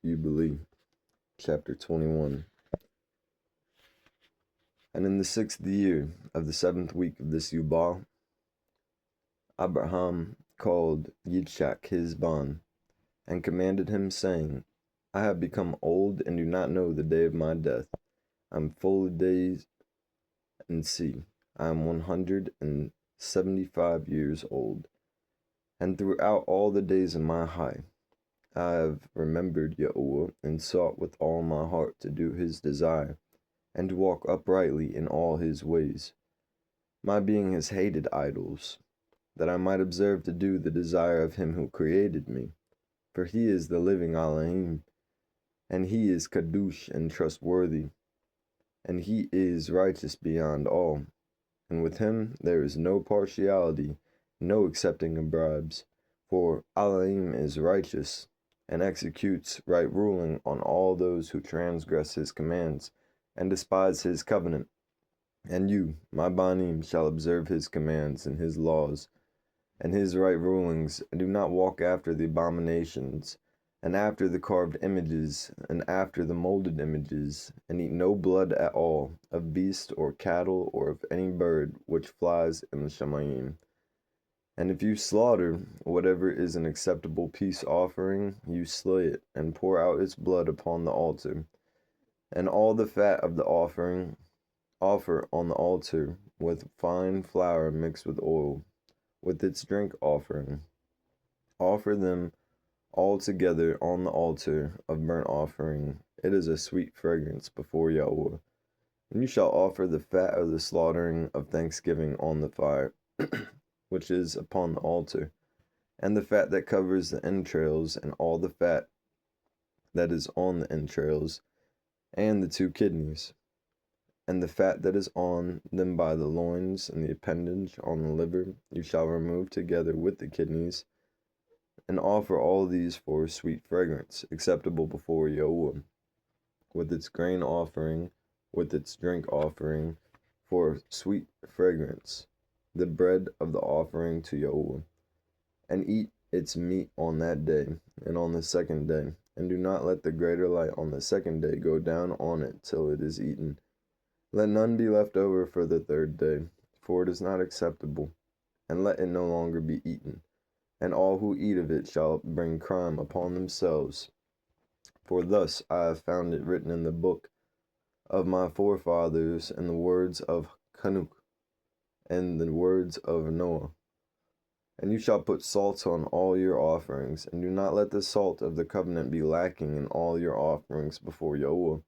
Yublym, chapter 21. And in the 6th year of the 7th week of this Yubal, Abraham called Yitzchak his bond, and commanded him, saying, I have become old and do not know the day of my death. I am full of days, and see, I am 175 years old. And throughout all the days of my high, I have remembered Yahuwah, and sought with all my heart to do his desire, and to walk uprightly in all his ways. My being has hated idols, that I might observe to do the desire of him who created me. For he is the living Elohim, and he is kadosh and trustworthy, and he is righteous beyond all. And with him there is no partiality, no accepting of bribes. For Elohim is righteous, and executes right ruling on all those who transgress his commands, and despise his covenant. And you, my banim, shall observe his commands and his laws, and his right rulings, and do not walk after the abominations, and after the carved images, and after the molded images, and eat no blood at all, of beast or cattle, or of any bird which flies in the Shamayim. And if you slaughter whatever is an acceptable peace offering, you slay it, and pour out its blood upon the altar. And all the fat of the offering offer on the altar, with fine flour mixed with oil, with its drink offering. Offer them all together on the altar of burnt offering. It is a sweet fragrance before Yahweh. And you shall offer the fat of the slaughtering of thanksgiving on the fire, which is upon the altar, and the fat that covers the entrails, and all the fat that is on the entrails, and the 2 kidneys, and the fat that is on them by the loins, and the appendage on the liver, you shall remove together with the kidneys, and offer all these for a sweet fragrance, acceptable before Yahuwah, with its grain offering, with its drink offering, for sweet fragrance, the bread of the offering to Yahuwah. And eat its meat on that day, and on the 2nd day, and do not let the greater light on the 2nd day go down on it till it is eaten. Let none be left over for the 3rd day, for it is not acceptable, and let it no longer be eaten. And all who eat of it shall bring crime upon themselves. For thus I have found it written in the book of my forefathers, in the words of Hanuk, and the words of Noah. And you shall put salt on all your offerings, and do not let the salt of the covenant be lacking in all your offerings before Yahuwah.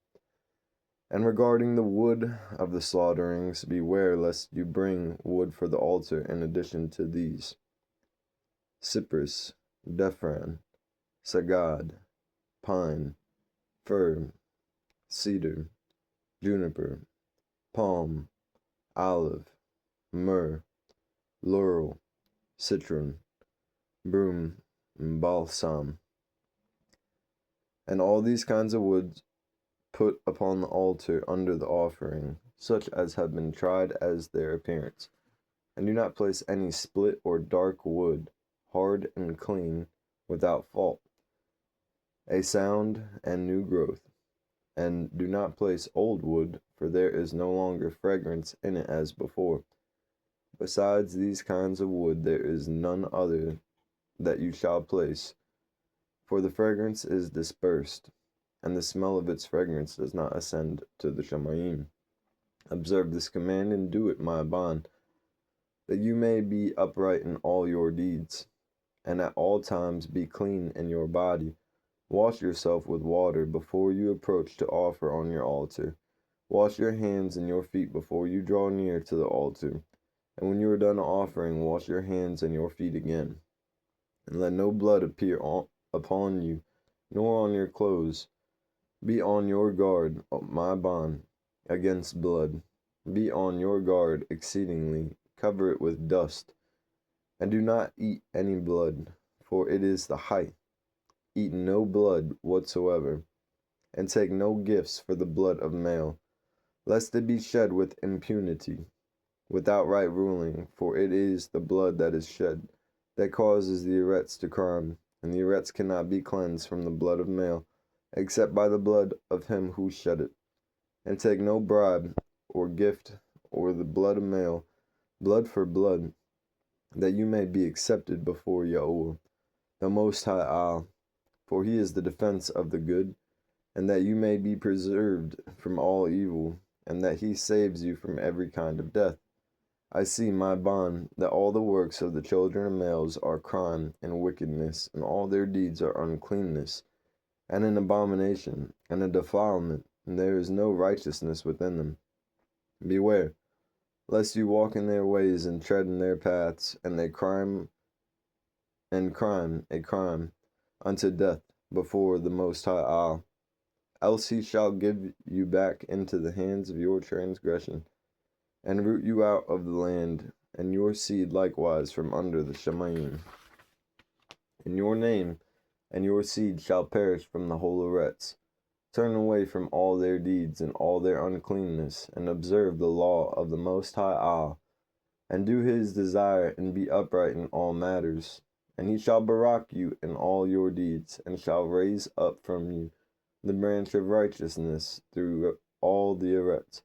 And regarding the wood of the slaughterings, beware lest you bring wood for the altar in addition to these: cypress, dephran, sagad, pine, fir, cedar, juniper, palm, olive, myrrh, laurel, citron, broom, and balsam. And all these kinds of woods put upon the altar under the offering, such as have been tried as their appearance. And do not place any split or dark wood, hard and clean, without fault, a sound and new growth. And do not place old wood, for there is no longer fragrance in it as before. Besides these kinds of wood there is none other that you shall place, for the fragrance is dispersed, and the smell of its fragrance does not ascend to the Shamayim. Observe this command and do it, my bond, that you may be upright in all your deeds, and at all times be clean in your body. Wash yourself with water before you approach to offer on your altar. Wash your hands and your feet before you draw near to the altar. And when you are done offering, wash your hands and your feet again. And let no blood appear upon you, nor on your clothes. Be on your guard, my bond, against blood. Be on your guard exceedingly. Cover it with dust. And do not eat any blood, for it is the height. Eat no blood whatsoever, and take no gifts for the blood of male, lest it be shed with impunity, without right ruling, for it is the blood that is shed that causes the eretz to crime, and the eretz cannot be cleansed from the blood of male, except by the blood of him who shed it. And take no bribe or gift or the blood of male, blood for blood, that you may be accepted before Yahuwah, the Most High Allah, for he is the defense of the good, and that you may be preserved from all evil, and that he saves you from every kind of death. I see, my bond, that all the works of the children of males are crime and wickedness, and all their deeds are uncleanness, and an abomination, and a defilement, and there is no righteousness within them. Beware, lest you walk in their ways and tread in their paths, and a crime unto death before the Most High Allah. Else he shall give you back into the hands of your transgression, and root you out of the land, and your seed likewise from under the Shemayim. And your name and your seed shall perish from the whole Eretz. Turn away from all their deeds and all their uncleanness, and observe the law of the Most High Allah, and do his desire, and be upright in all matters. And he shall barak you in all your deeds, and shall raise up from you the branch of righteousness through all the Eretz,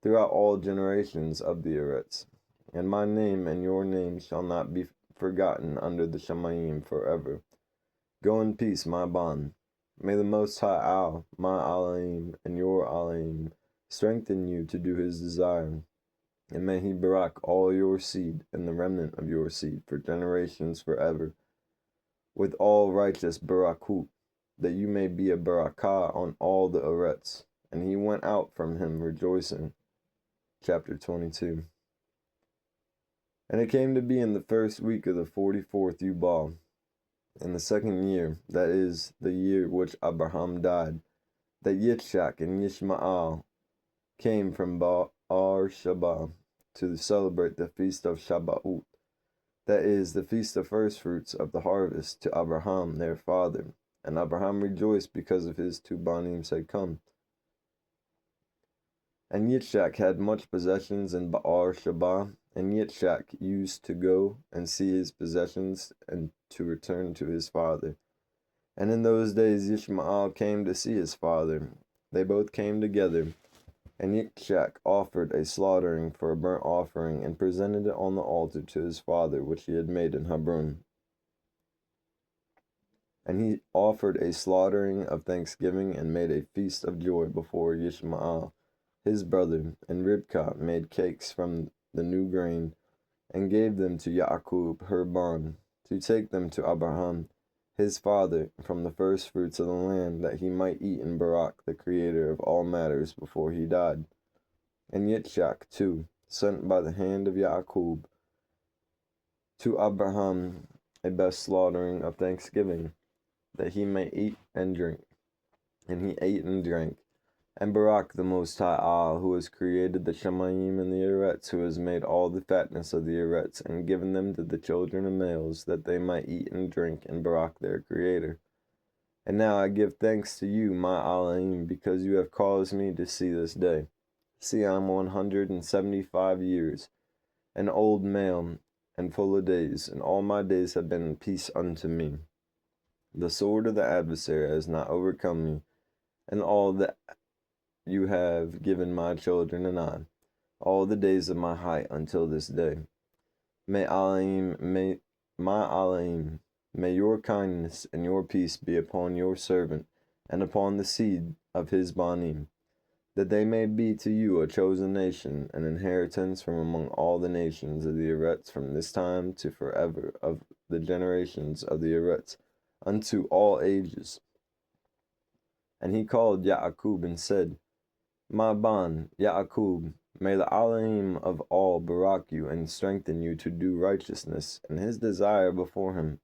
throughout all generations of the Eretz. And my name and your name shall not be forgotten under the Shemayim forever. Go in peace, my bond. May the Most High Allah, my Elohim, and your Elohim, strengthen you to do his desire. And may he barak all your seed and the remnant of your seed for generations forever, with all righteous barakut, that you may be a barakah on all the Eretz. And he went out from him rejoicing. Chapter 22. And it came to be in the first week of the 44th Yublym, in the second year, that is, the year which Abraham died, that Yitzchak and Yishmael came from Beer-sheba to celebrate the feast of Shabba'ut, that is, the feast of firstfruits of the harvest, to Abraham their father. And Abraham rejoiced because of his two banims had come. And Yitzchak had much possessions in Beer-sheba, and Yitzchak used to go and see his possessions and to return to his father. And in those days Yishmael came to see his father. They both came together, and Yitzchak offered a slaughtering for a burnt offering, and presented it on the altar to his father, which he had made in Hebron. And he offered a slaughtering of thanksgiving, and made a feast of joy before Yishmael his brother, and Ribkah made cakes from the new grain, and gave them to Yaakov her bond, to take them to Abraham his father from the first fruits of the land, that he might eat in Barak, the creator of all matters, before he died. And Yitzchak too sent by the hand of Yaakov to Abraham a best slaughtering of thanksgiving, that he may eat and drink. And he ate and drank. And Barak the Most High Allah, who has created the Shemayim and the Eretz, who has made all the fatness of the Eretz, and given them to the children of males, that they might eat and drink, and Barak their Creator. And now I give thanks to you, my Elohim, because you have caused me to see this day. See, I am 175 years, an old male, and full of days, and all my days have been in peace unto me. The sword of the adversary has not overcome me, and all that you have given my children and I, all the days of my height until this day. My Elohim, may your kindness and your peace be upon your servant, and upon the seed of his banim, that they may be to you a chosen nation, an inheritance from among all the nations of the Eretz, from this time to forever, of the generations of the Eretz, unto all ages. And he called Yaakov and said, My ban, Yaakov, may the Elohim of all barak you and strengthen you to do righteousness, and his desire before him.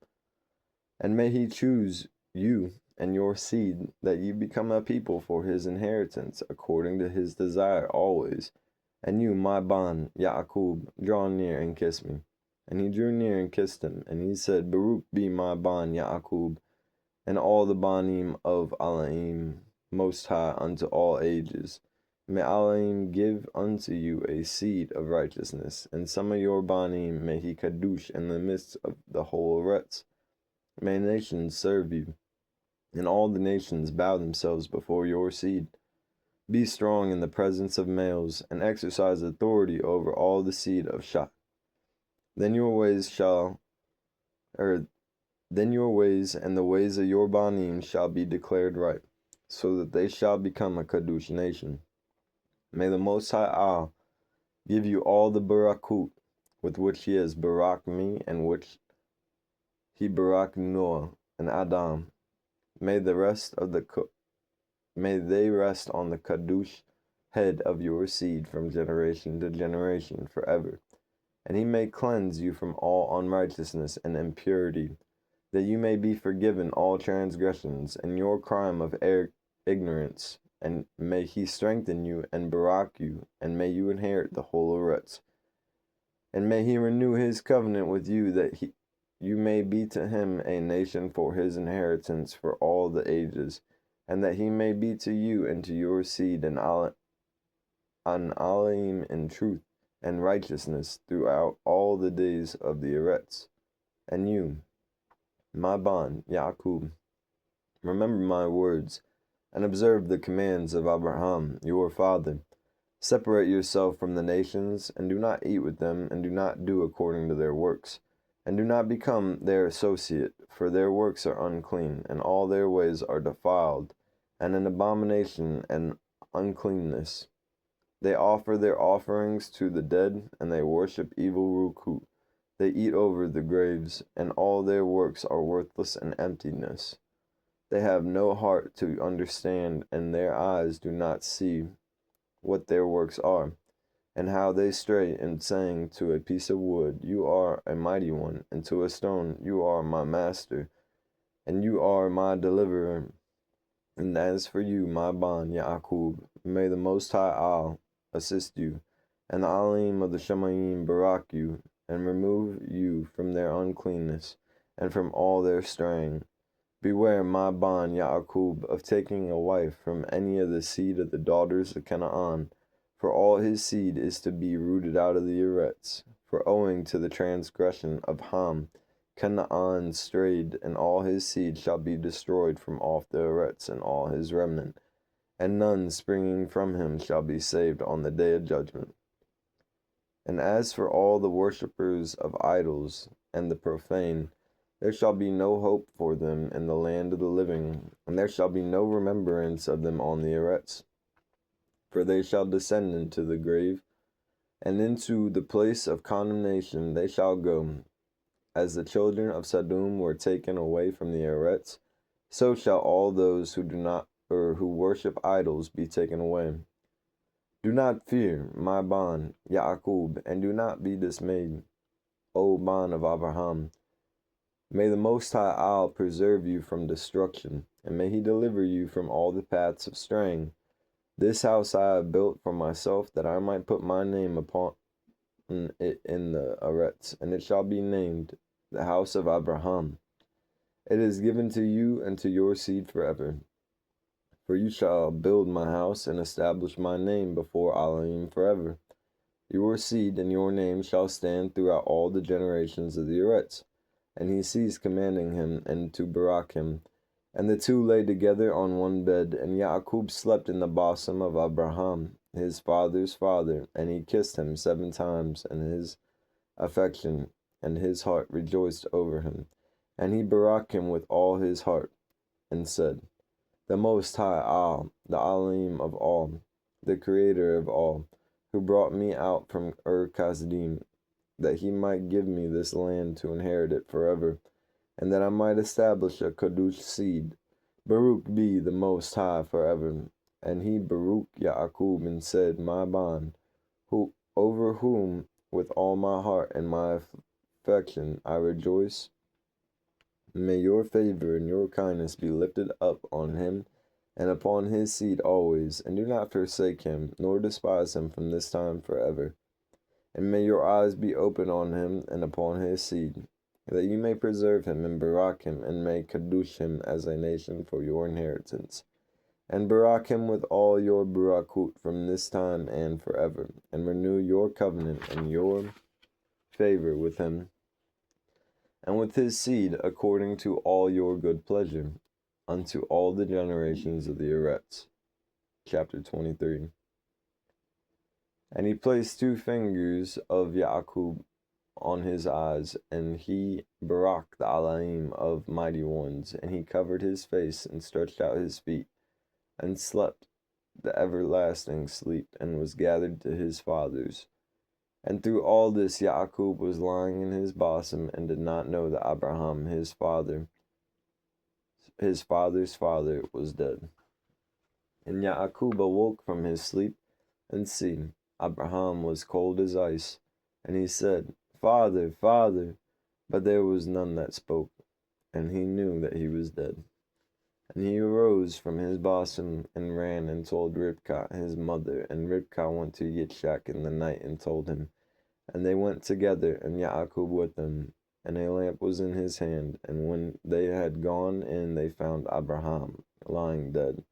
And may he choose you and your seed, that ye become a people for his inheritance, according to his desire always. And you, my ban, Yaakov, draw near and kiss me. And he drew near and kissed him, and he said, Baruch be my ban, Yaakov, and all the banim of Elohim, Most High, unto all ages. May Elohim give unto you a seed of righteousness, and some of your banim may he kadush in the midst of the whole Eretz. May nations serve you, and all the nations bow themselves before your seed. Be strong in the presence of males, and exercise authority over all the seed of Shah. Then your ways shall, or then your ways and the ways of your Banim shall be declared right, so that they shall become a Kadush nation. May the Most High Allah give you all the barakut with which He has barak me, and which He barak Noah and Adam. May they rest on the Kadush head of your seed from generation to generation forever. And He may cleanse you from all unrighteousness and impurity, that you may be forgiven all transgressions and your crime of ignorance. And may He strengthen you and barak you, and may you inherit the whole Eretz. And may He renew His covenant with you, that you may be to Him a nation for His inheritance for all the ages, and that He may be to you and to your seed an alim in truth and righteousness throughout all the days of the Eretz. And you, my bond, Yaqub, remember my words, and observe the commands of Abraham, your father. Separate yourself from the nations, and do not eat with them, and do not do according to their works. And do not become their associate, for their works are unclean, and all their ways are defiled, and an abomination and uncleanness. They offer their offerings to the dead, and they worship evil Ruku. They eat over the graves, and all their works are worthless and emptiness. They have no heart to understand, and their eyes do not see what their works are, and how they stray in saying to a piece of wood, You are a mighty one, and to a stone, You are my master, and you are my deliverer. And as for you, my bond, Ya'aqub, may the Most High Allah assist you, and the Alim of the Shemayim barak you, and remove you from their uncleanness, and from all their straying. Beware, my bond, Ya'aqub, of taking a wife from any of the seed of the daughters of Canaan, for all his seed is to be rooted out of the Eretz. For owing to the transgression of Ham, Canaan strayed, and all his seed shall be destroyed from off the Eretz, and all his remnant, and none springing from him shall be saved on the day of judgment. And as for all the worshippers of idols and the profane, there shall be no hope for them in the land of the living, and there shall be no remembrance of them on the Eretz. For they shall descend into the grave, and into the place of condemnation they shall go. As the children of Sodom were taken away from the Eretz, so shall all those who do not, or who worship idols, be taken away. Do not fear, my bond, Ya'aqub, and do not be dismayed, O bond of Abraham. May the Most High Allah preserve you from destruction, and may He deliver you from all the paths of straying. This house I have built for myself, that I might put my name upon it in the Eretz, and it shall be named the house of Abraham. It is given to you and to your seed forever. For you shall build my house and establish my name before Elohim forever. Your seed and your name shall stand throughout all the generations of the Eretz. And he ceased commanding him and to barak him. And the two lay together on one bed, and Ya'aqub slept in the bosom of Abraham, his father's father, and he kissed him 7 times, and his affection and his heart rejoiced over him. And he barak him with all his heart, and said, The Most High Allah, the Alim of all, the Creator of all, who brought me out from Kasdim, that He might give me this land to inherit it forever, and that I might establish a Kadush seed. Baruch be the Most High forever. And he Baruch Ya'aqub and said, My bond, who over whom with all my heart and my affection I rejoice. May your favor and your kindness be lifted up on him and upon his seed always, and do not forsake him, nor despise him from this time forever. And may your eyes be open on him and upon his seed, that you may preserve him and barak him, and may kadush him as a nation for your inheritance. And barak him with all your barakut from this time and forever, and renew your covenant and your favor with him, and with his seed according to all your good pleasure, unto all the generations of the Eretz. Chapter 23. And he placed 2 fingers of Yaakov on his eyes, and he barak the Alaim of mighty ones, and he covered his face, and stretched out his feet, and slept the everlasting sleep, and was gathered to his fathers. And through all this Yaakov was lying in his bosom, and did not know that Abraham his father's father, was dead. And Yaakov awoke from his sleep, and see, Abraham was cold as ice, and he said, Father, Father, but there was none that spoke, and he knew that he was dead. And he arose from his bosom, and ran and told Rivkah his mother, and Rivkah went to Yitzchak in the night and told him. And they went together, and Yaakov with them, and a lamp was in his hand, and when they had gone in, they found Abraham lying dead.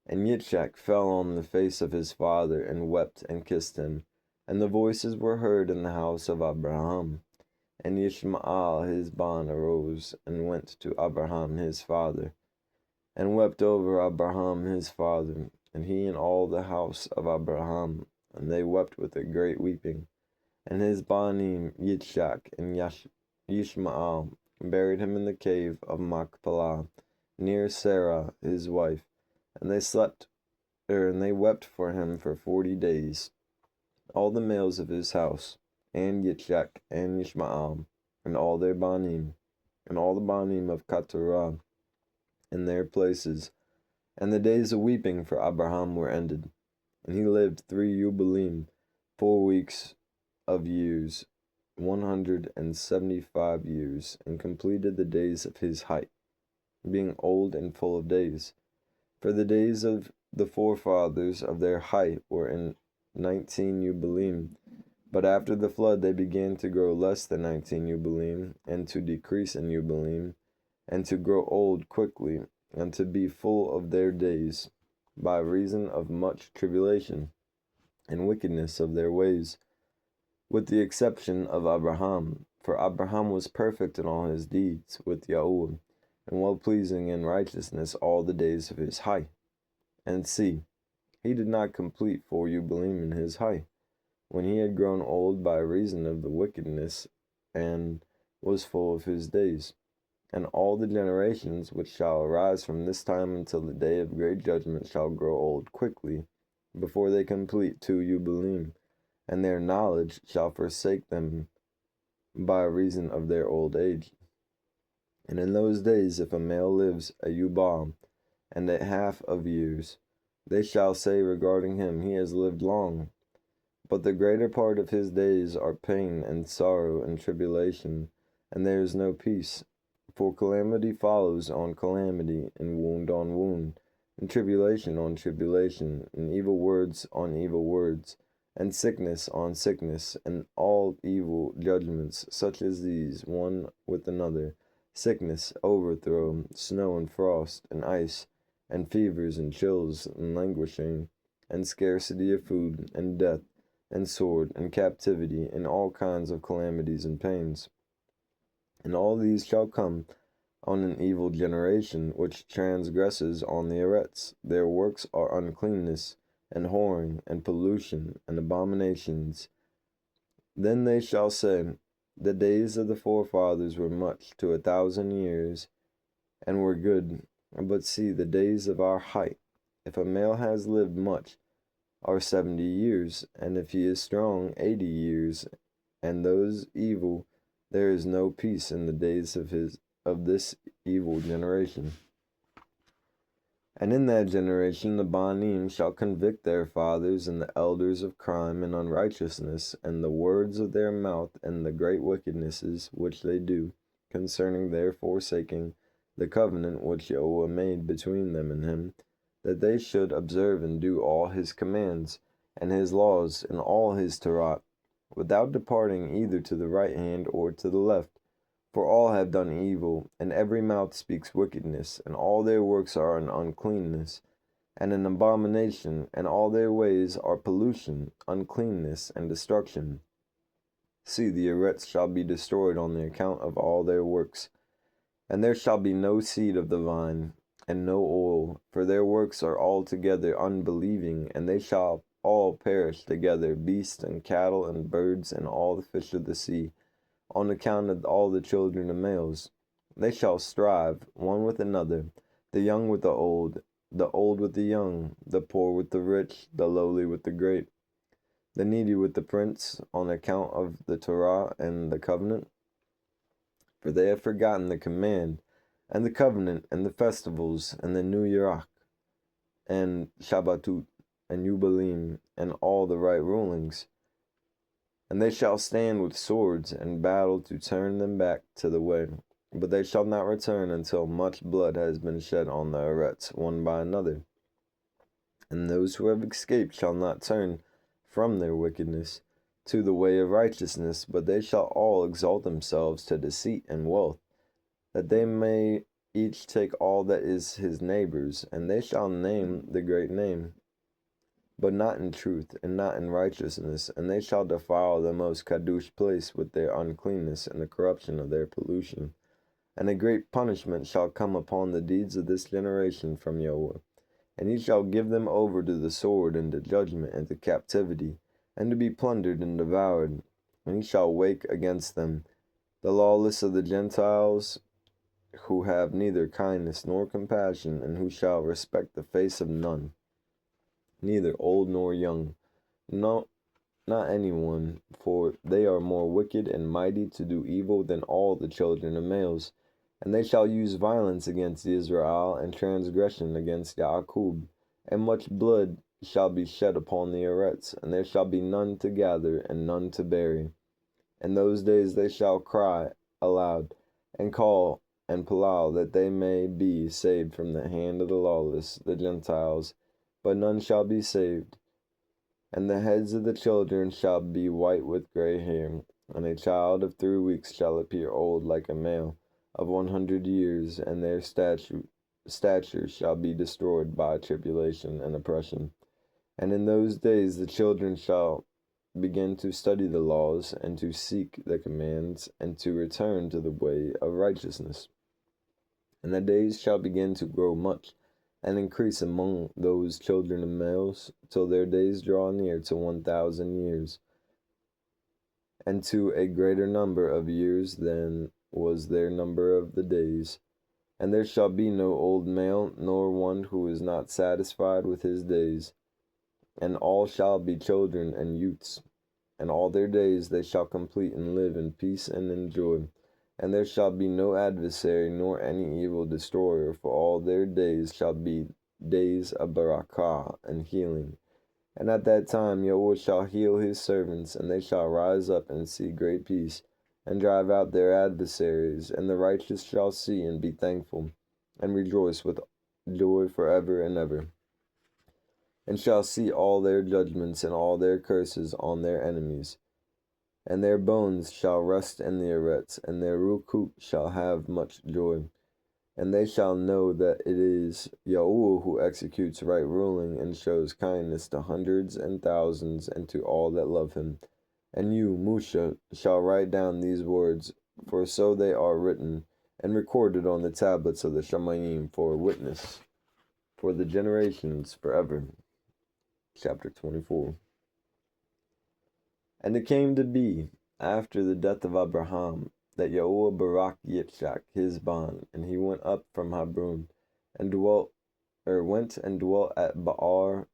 And Yitzchak fell on the face of his father, and wept and kissed him. And the voices were heard in the house of Abraham. And Ishmael his bond arose, and went to Abraham his father, and wept over Abraham his father, and he and all the house of Abraham, and they wept with a great weeping. And his banim Yitzchak and Ishmael buried him in the cave of Machpelah, near Sarah his wife, and they wept for him for 40 days. All the males of his house, and Yitzchak and Ishmael, and all their banim, and all the banim of Keturah, in their places. And the days of weeping for Abraham were ended. And he lived 3 Yublym, 4 weeks of years, 175 years, and completed the days of his height, being old and full of days. For the days of the forefathers of their height were in 19 Yublym, but after the flood they began to grow less than 19 Yublym, and to decrease in Yublym, and to grow old quickly, and to be full of their days, by reason of much tribulation, and wickedness of their ways, with the exception of Abraham. For Abraham was perfect in all his deeds with Yahuwah, and well-pleasing in righteousness all the days of his height. And see, he did not complete 4 Yublym in his height, when he had grown old by reason of the wickedness, and was full of his days. And all the generations which shall arise from this time until the day of great judgment shall grow old quickly, before they complete 2 Yublym, and their knowledge shall forsake them by reason of their old age. And in those days, if a male lives a Yubal, and a half of years, they shall say regarding him, he has lived long. But the greater part of his days are pain and sorrow and tribulation, and there is no peace. For calamity follows on calamity, and wound on wound, and tribulation on tribulation, and evil words on evil words, and sickness on sickness, and all evil judgments, such as these, one with another, sickness, overthrow, snow and frost, and ice, and fevers and chills, and languishing, and scarcity of food, and death, and sword, and captivity, and all kinds of calamities and pains. And all these shall come on an evil generation, which transgresses on the Eretz. Their works are uncleanness, and whoring, and pollution, and abominations. Then they shall say, the days of the forefathers were much to 1,000 years, and were good. But see, the days of our height, if a male has lived much, are 70 years, and if he is strong, 80 years, and those evil, there is no peace in the days of this evil generation. And in that generation the banim shall convict their fathers and the elders of crime and unrighteousness, and the words of their mouth, and the great wickednesses which they do, concerning their forsaking the covenant which Yahuwah made between them and him, that they should observe and do all his commands, and his laws, and all his Torah, without departing either to the right hand or to the left. For all have done evil, and every mouth speaks wickedness, and all their works are an uncleanness, and an abomination, and all their ways are pollution, uncleanness, and destruction. See, the Eretz shall be destroyed on the account of all their works, And there shall be no seed of the vine, and no oil, for their works are altogether unbelieving, and they shall all perish together, beasts and cattle and birds and all the fish of the sea, on account of all the children of males. They shall strive one with another, the young with the old with the young, the poor with the rich, the lowly with the great, the needy with the prince, on account of the Torah and the covenant. For they have forgotten the command, and the covenant, and the festivals, and the New Year, and Shabbatut, and Yublym, and all the right rulings. And they shall stand with swords and battle to turn them back to the way. But they shall not return until much blood has been shed on the arets, one by another. And those who have escaped shall not turn from their wickedness to the way of righteousness, but they shall all exalt themselves to deceit and wealth, that they may each take all that is his neighbor's, and they shall name the great name, but not in truth, and not in righteousness, and they shall defile the most kadosh place with their uncleanness and the corruption of their pollution. And a great punishment shall come upon the deeds of this generation from Yahweh. And he shall give them over to the sword, and to judgment, and to captivity, and to be plundered and devoured. And he shall wake against them the lawless of the Gentiles, who have neither kindness nor compassion, and who shall respect the face of none, neither old nor young, no, not anyone, for they are more wicked and mighty to do evil than all the children of males. And they shall use violence against Israel, and transgression against Jacob, and much blood shall be shed upon the arets, and there shall be none to gather, and none to bury. In those days they shall cry aloud, and call and plow, that they may be saved from the hand of the lawless, the Gentiles, but none shall be saved. And the heads of the children shall be white with gray hair, and a child of 3 weeks shall appear old like a male of 100 years, and their stature shall be destroyed by tribulation and oppression. And in those days the children shall begin to study the laws, and to seek the commands, and to return to the way of righteousness. And the days shall begin to grow much, and increase among those children of males, till their days draw near to 1,000 years, and to a greater number of years than was their number of the days. And there shall be no old male, nor one who is not satisfied with his days, and all shall be children and youths. And all their days they shall complete and live in peace and in joy. And there shall be no adversary, nor any evil destroyer, for all their days shall be days of barakah and healing. And at that time Yahweh shall heal his servants, and they shall rise up and see great peace, and drive out their adversaries. And the righteous shall see and be thankful, and rejoice with joy forever and ever, and shall see all their judgments and all their curses on their enemies. And their bones shall rest in the arets, and their rukut shall have much joy. And they shall know that it is Yahuwah who executes right ruling, and shows kindness to hundreds and thousands, and to all that love him. And you, Musha, shall write down these words, for so they are written, and recorded on the tablets of the Shamayim, for a witness, for the generations forever. Chapter 24. And it came to be, after the death of Abraham, that Yahuwah barak Yitzchak his bond, and he went up from Hebron, and went and dwelt at Baar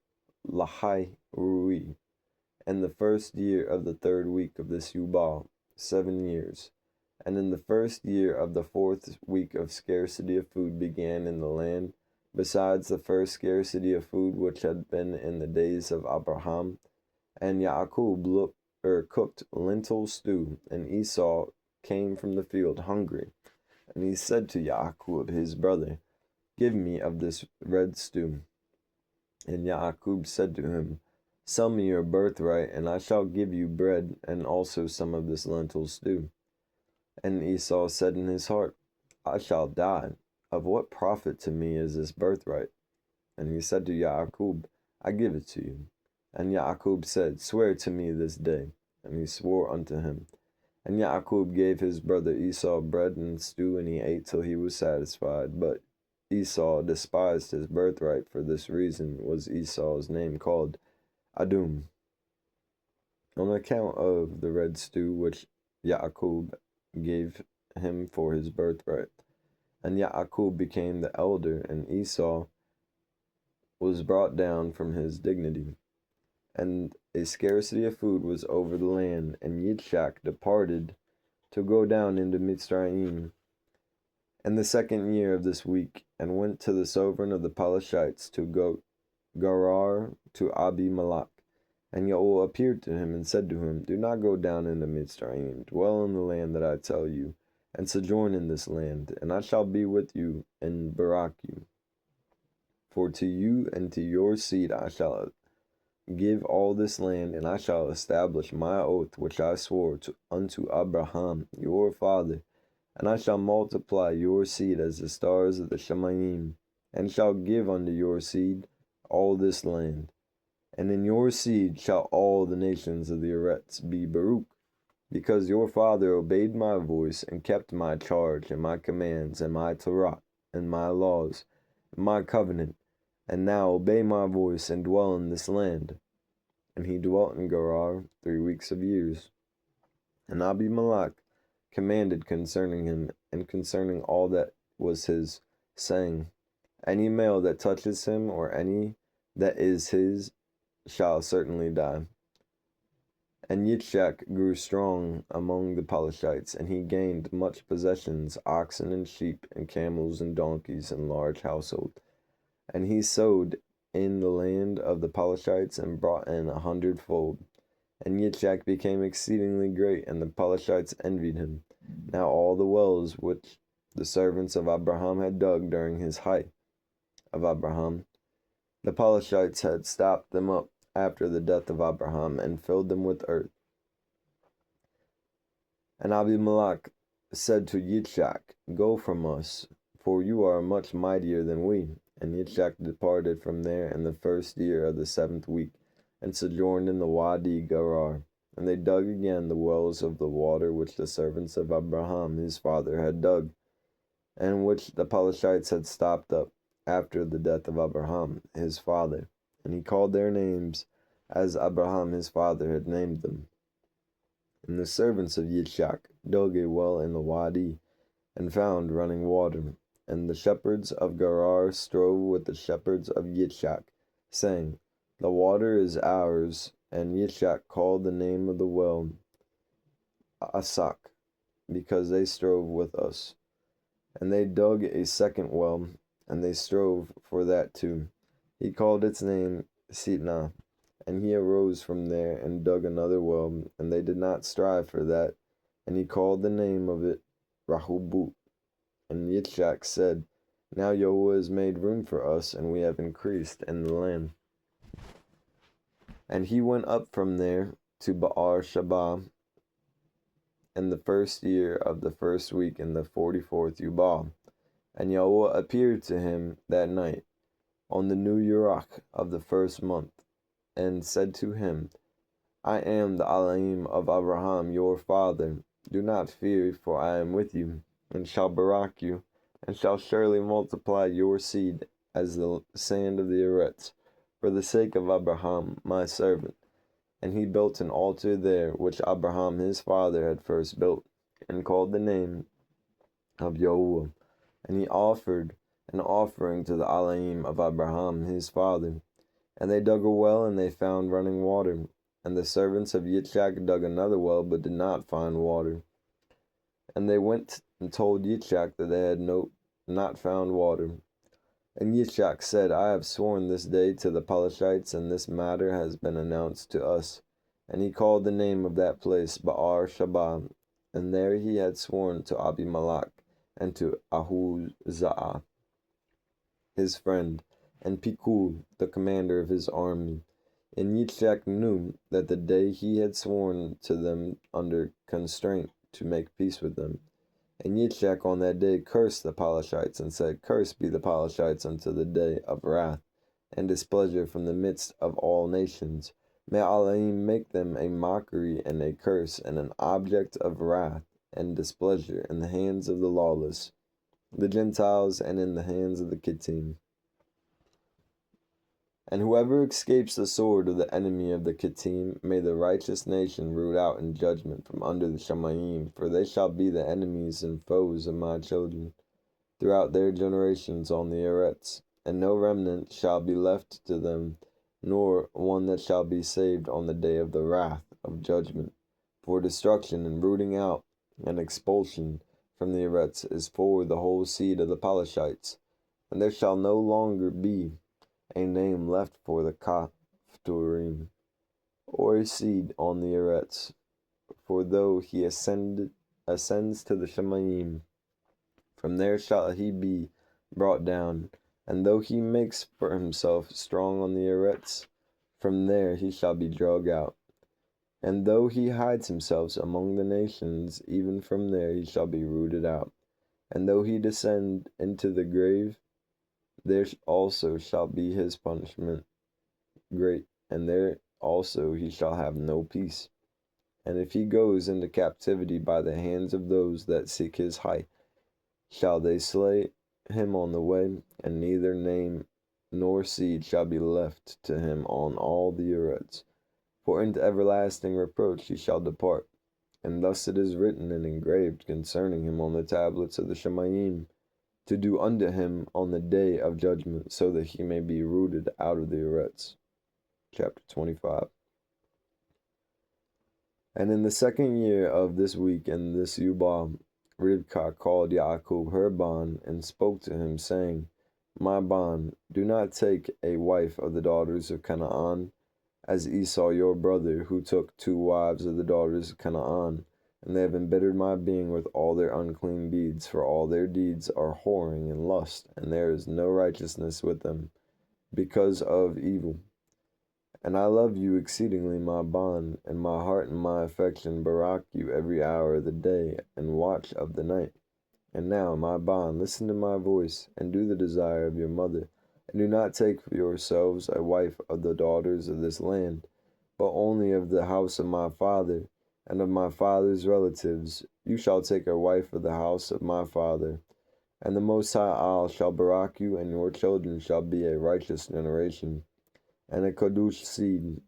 Lahai Rui, in the first year of the 3rd week of this Yubal, 7 years. And in the first year of the 4th week of scarcity of food began in the land, besides the first scarcity of food which had been in the days of Abraham. And Yaakov cooked lentil stew, and Esau came from the field hungry. And he said to Yaakov his brother, Give me of this red stew. And Yaakov said to him, Sell me your birthright, and I shall give you bread, and also some of this lentil stew. And Esau said in his heart, I shall die. Of what profit to me is this birthright? And he said to Yaakov, I give it to you. And Yaakov said, Swear to me this day. And he swore unto him. And Yaakov gave his brother Esau bread and stew, and he ate till he was satisfied. But Esau despised his birthright. For this reason was Esau's name called Adum, on account of the red stew which Yaakov gave him for his birthright. And Yaakov became the elder, and Esau was brought down from his dignity. And a scarcity of food was over the land, and Yitzchak departed to go down into Mitzrayim in the 2nd year of this week, and went to the sovereign of the Pelashites to Gerar to Abimelech. And Yahuwah appeared to him and said to him, Do not go down into Mitzrayim, dwell in the land that I tell you, and sojourn in this land, and I shall be with you and barak you. For to you and to your seed I shall give all this land, and I shall establish my oath which I swore unto Abraham your father, and I shall multiply your seed as the stars of the Shemayim, and shall give unto your seed all this land. And in your seed shall all the nations of the Eretz be Baruch, because your father obeyed my voice, and kept my charge, and my commands, and my Torah, and my laws, and my covenant. And now obey my voice, and dwell in this land. And he dwelt in Gerar 3 weeks of years. And Abimelech commanded concerning him, and concerning all that was his, saying, Any male that touches him, or any that is his, shall certainly die. And Yitzchak grew strong among the Pelashites, and he gained much possessions, oxen and sheep, and camels and donkeys, and large household. And he sowed in the land of the Pelashites, and brought in 100-fold. And Yitzchak became exceedingly great, and the Pelashites envied him. Now all the wells which the servants of Abraham had dug during his height of Abraham, the Pelashites had stopped them up after the death of Abraham, and filled them with earth. And Abimelech said to Yitzchak, Go from us, for you are much mightier than we. And Yitzchak departed from there in the 1st year of the 7th week, and sojourned in the Wadi Gerar. And they dug again the wells of the water which the servants of Abraham his father had dug, and which the Pelashites had stopped up after the death of Abraham his father. And he called their names as Abraham his father had named them. And the servants of Yitzchak dug a well in the Wadi, and found running water. And the shepherds of Gerar strove with the shepherds of Yitzchak, saying, The water is ours. And Yitzchak called the name of the well Asak, because they strove with us. And they dug a 2nd well, and they strove for that too. He called its name Sitnah. And he arose from there and dug another well, and they did not strive for that. And he called the name of it Rehoboth. And Yitzchak said, Now Yahuwah has made room for us, and we have increased in the land. And he went up from there to Baal Shabah in the 1st year of the 1st week in the 44th Yubal. And Yahuwah appeared to him that night on the new Urach of the 1st month, and said to him, I am the Elohim of Abraham your father. Do not fear, for I am with you, and shall barak you, and shall surely multiply your seed as the sand of the Eretz, for the sake of Abraham my servant. And he built an altar there, which Abraham his father had first built, and called the name of Yahuwah. And he offered an offering to the Elohim of Abraham his father. And they dug a well, and they found running water. And the servants of Yitzchak dug another well, but did not find water. And they went and told Yitzchak that they had not found water. And Yitzchak said, I have sworn this day to the Pelashites, and this matter has been announced to us. And he called the name of that place Baal Shabah. And there he had sworn to Abimelech, and to Ahuzah his friend, and Pikul, the commander of his army. And Yitzchak knew that the day he had sworn to them under constraint to make peace with them. And Yitzchak on that day cursed the Pelashites, and said, Cursed be the Pelashites unto the day of wrath and displeasure from the midst of all nations. May Elohim make them a mockery and a curse and an object of wrath and displeasure in the hands of the lawless, the Gentiles, and in the hands of the Kittim. And whoever escapes the sword of the enemy of the Kittim, may the righteous nation root out in judgment from under the Shamayim, for they shall be the enemies and foes of my children throughout their generations on the Eretz, and no remnant shall be left to them, nor one that shall be saved on the day of the wrath of judgment. For destruction and rooting out and expulsion from the Eretz is for the whole seed of the Palashites, and there shall no longer be a name left for the Kaphtorim, or a seed on the Eretz. For though he ascends to the Shemayim, from there shall he be brought down, and though he makes for himself strong on the Eretz, from there he shall be dragged out. And though he hides himself among the nations, even from there he shall be rooted out. And though he descend into the grave, there also shall be his punishment great, and there also he shall have no peace. And if he goes into captivity by the hands of those that seek his height, shall they slay him on the way, and neither name nor seed shall be left to him on all the Eretz. For into everlasting reproach he shall depart. And thus it is written and engraved concerning him on the tablets of the Shemayim, to do unto him on the day of judgment, so that he may be rooted out of the Eretz. Chapter 25. And in the second year of this week, in this Yublym, Rivkah called Yaakov her bond, and spoke to him, saying, My bond, do not take a wife of the daughters of Canaan, as Esau your brother, who took 2 wives of the daughters of Canaan, and they have embittered my being with all their unclean deeds, for all their deeds are whoring and lust, and there is no righteousness with them, because of evil. And I love you exceedingly, my bond, and my heart and my affection barak you every hour of the day and watch of the night. And now, my bond, listen to my voice, and do the desire of your mother, and do not take for yourselves a wife of the daughters of this land, but only of the house of my father, and of my father's relatives. You shall take a wife of the house of my father. And the Most High Al shall barak you, and your children shall be a righteous generation, and a Kadush seed.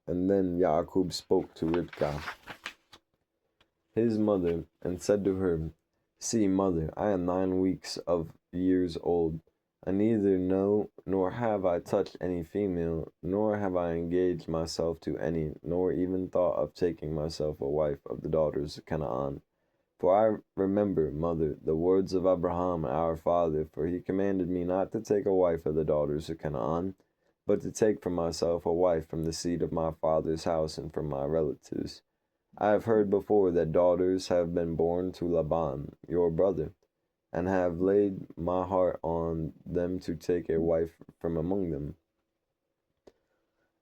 And then Yaakov spoke to Rivkah, his mother, and said to her, See, mother, I am 9 weeks of years old. I neither know nor have I touched any female, nor have I engaged myself to any, nor even thought of taking myself a wife of the daughters of Canaan. For I remember, mother, the words of Abraham our father, for he commanded me not to take a wife of the daughters of Canaan, but to take for myself a wife from the seed of my father's house and from my relatives. I have heard before that daughters have been born to Laban, your brother, and have laid my heart on them to take a wife from among them.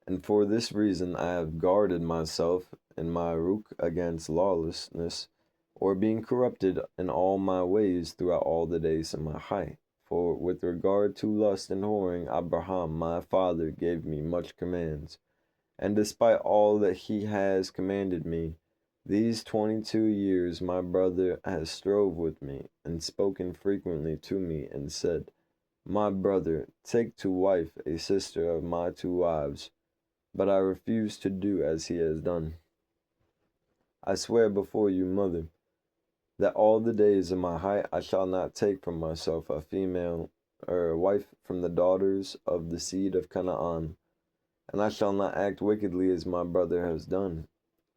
And for this reason I have guarded myself in my rook against lawlessness, or being corrupted in all my ways throughout all the days of my height. For with regard to lust and whoring, Abraham my father gave me much commands, and despite all that he has commanded me, these 22 years my brother has strove with me, and spoken frequently to me, and said, My brother, take to wife a sister of my 2 wives. But I refuse to do as he has done. I swear before you, mother, that all the days of my height I shall not take from myself a female or a wife from the daughters of the seed of Canaan, and I shall not act wickedly as my brother has done.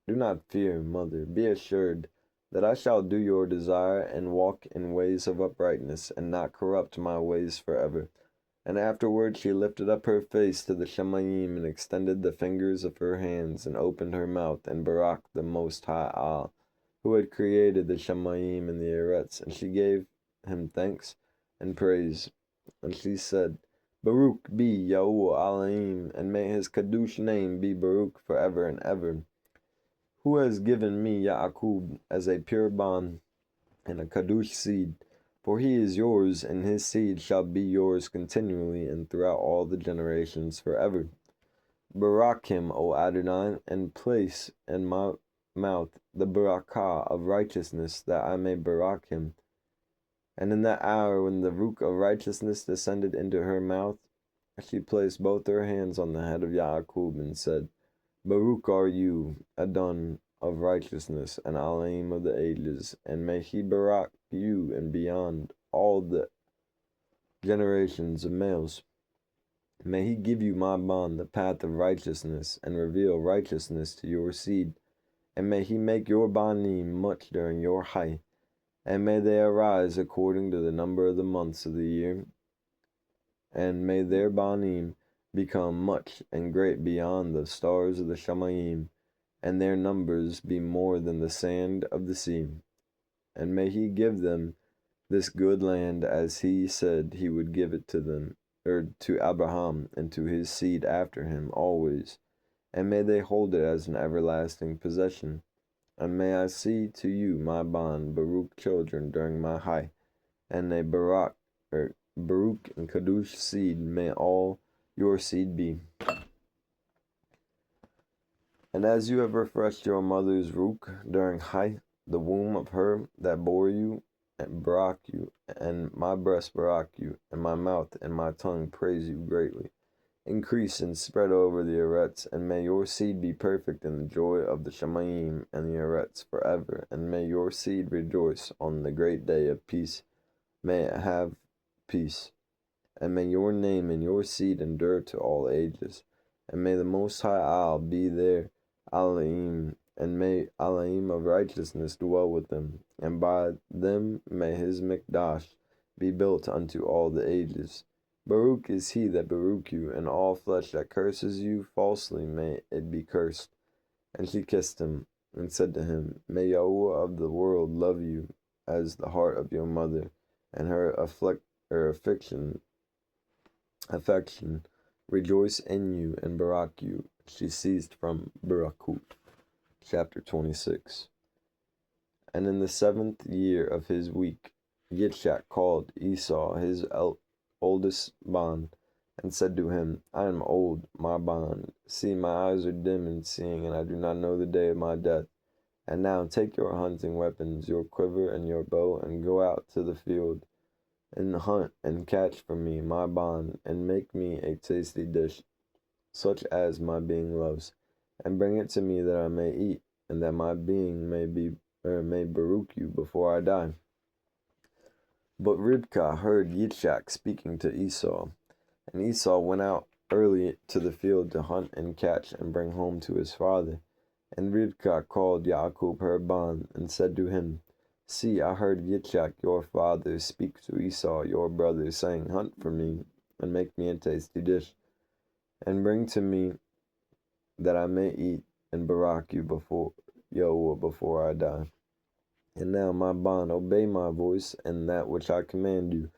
Do not fear, mother, be assured that I shall do your desire and walk in ways of uprightness, and not corrupt my ways forever. And afterward she lifted up her face to the Shemayim, and extended the fingers of her hands, and opened her mouth, and barak the Most High Al, who had created the Shemayim and the Eretz, and she gave him thanks and praise. And she said, Baruch be Yahuwah Elohim, and may his Kadush name be Baruch forever and ever, who has given me Yaakov as a pure bond and a Kadush seed. For he is yours, and his seed shall be yours continually and throughout all the generations forever. Barak him, O Adonai, and place in my mouth the barakah of righteousness, that I may barak him. And in that hour when the root of righteousness descended into her mouth, she placed both her hands on the head of Yaakov and said, Baruch are you, Adon of righteousness, and Elohim of the ages, and may he barak you and beyond all the generations of males. May he give you, my bond, the path of righteousness, and reveal righteousness to your seed. And may he make your banim much during your high, and may they arise according to the number of the months of the year, and may their banim become much and great beyond the stars of the Shamayim, and their numbers be more than the sand of the sea. And may he give them this good land as he said he would give it to them, or to Abraham and to his seed after him always, and may they hold it as an everlasting possession. And may I see to you, my bond, Baruch children during my high, and a Baruch and Kadush seed may all your seed be. And as you have refreshed your mother's rook during high, the womb of her that bore you, and barak you, and my breast barak you, and my mouth and my tongue praise you greatly. Increase and spread over the Eretz, and may your seed be perfect in the joy of the Shamayim and the Eretz forever, and may your seed rejoice on the great day of peace. May it have peace, and may your name and your seed endure to all ages, and may the Most High Al be their Elohim, and may Elohim of righteousness dwell with them, and by them may his Mikdash be built unto all the ages. Baruch is he that Baruch you, and all flesh that curses you falsely may it be cursed. And she kissed him, and said to him, May Yahuwah of the world love you as the heart of your mother, and her affection rejoice in you and barak you. She ceased from Barakut. Chapter 26. And in the 7th year of his week, Yitzchak called Esau his oldest bond, and said to him, I am old, my bond. See, my eyes are dim in seeing, and I do not know the day of my death. And now take your hunting weapons, your quiver and your bow, and go out to the field, and hunt and catch for me, my bond, and make me a tasty dish, such as my being loves, and bring it to me that I may eat, and that my being may baruch you before I die. But Ribkah heard Yitzchak speaking to Esau, and Esau went out early to the field to hunt and catch and bring home to his father. And Ribkah called Yaakov her bond, and said to him, See, I heard Yitzchak your father speak to Esau your brother, saying, Hunt for me, and make me a tasty dish, and bring to me that I may eat and barak you before I die. And now, my bond, obey my voice and that which I command you.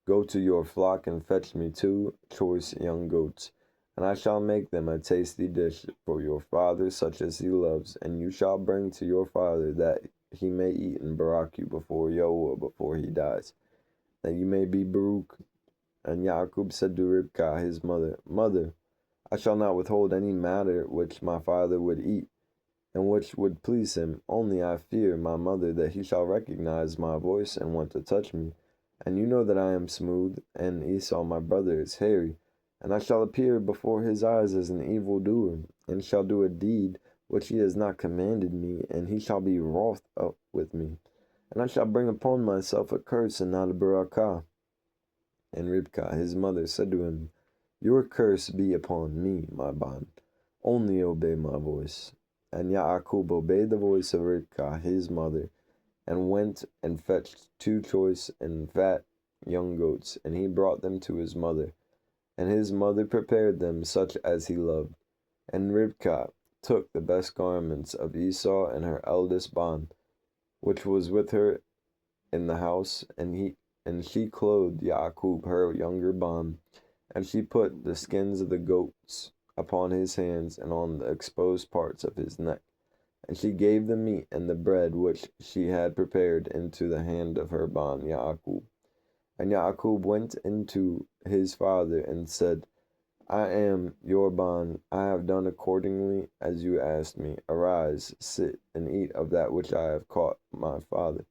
Go to your flock and fetch me 2 choice young goats, and I shall make them a tasty dish for your father, such as he loves, and you shall bring to your father that he may eat and barak you before Yahuwah before he dies, that you may be Baruch. And Yaakov said to Ribkah his mother, Mother, I shall not withhold any matter which my father would eat, and which would please him. Only I fear, my mother, that he shall recognize my voice and want to touch me. And you know that I am smooth, and Esau my brother is hairy. And I shall appear before his eyes as an evildoer, and shall do a deed which he has not commanded me, and he shall be wroth up with me. And I shall bring upon myself a curse and not a barakah. And Ribkah his mother said to him, Your curse be upon me, my bond. Only obey my voice. And Yaakov obeyed the voice of Ribkah his mother, and went and fetched 2 choice and fat young goats, and he brought them to his mother. And his mother prepared them such as he loved. And Ribkah took the best garments of Esau and her eldest bond, which was with her in the house, and she clothed Yaakov her younger bond, and she put the skins of the goats upon his hands and on the exposed parts of his neck. And she gave the meat and the bread which she had prepared into the hand of her bond Yaakov. And Yaakov went into his father and said, I am your bond. I have done accordingly as you asked me. Arise, sit, and eat of that which I have caught my father,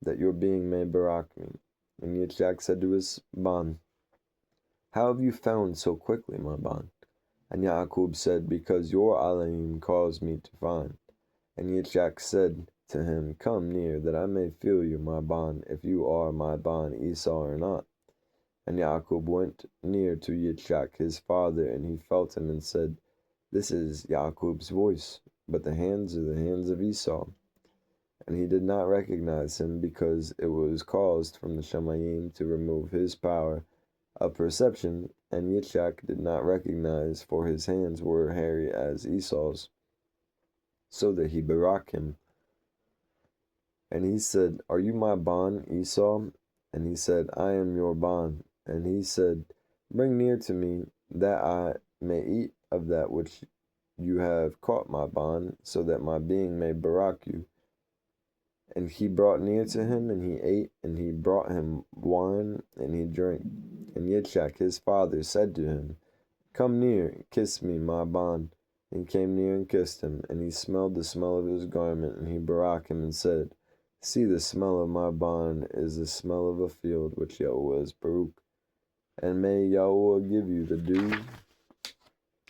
that your being may barak me. And Yitzchak said to his bond, how have you found so quickly, my bond? And Yaakub said, because your Elohim caused me to find. And Yitzchak said to him, come near, that I may feel you, my bond, if you are my bond Esau or not. And Yaakub went near to Yitzchak his father, and he felt him and said, this is Yaakub's voice, but the hands are the hands of Esau. And he did not recognize him, because it was caused from the Shamayim to remove his power of perception, and Yitzchak did not recognize, for his hands were hairy as Esau's, so that he barak him. And he said, are you my bond, Esau? And he said, I am your bond. And he said, bring near to me, that I may eat of that which you have caught, my bond, so that my being may barak you. And he brought near to him, and he ate, and he brought him wine, and he drank. And Yitzchak his father said to him, come near, kiss me, my bond. And he came near and kissed him, and he smelled the smell of his garment, and he barak him and said, see, the smell of my bond is the smell of a field which Yahweh is Baruch. And may Yahweh give you the dew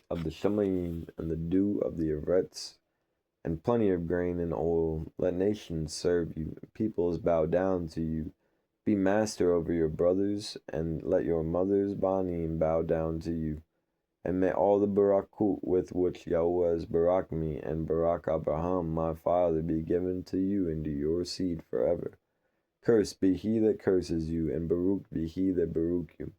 of the Shemayim and the dew of the Eretz, and plenty of grain and oil. Let nations serve you, peoples bow down to you. Be master over your brothers, and let your mother's banim bow down to you. And may all the barakut with which Yahweh has barak me, and barak Abraham my father, be given to you and to your seed forever. Cursed be he that curses you, and Baruch be he that baruch you.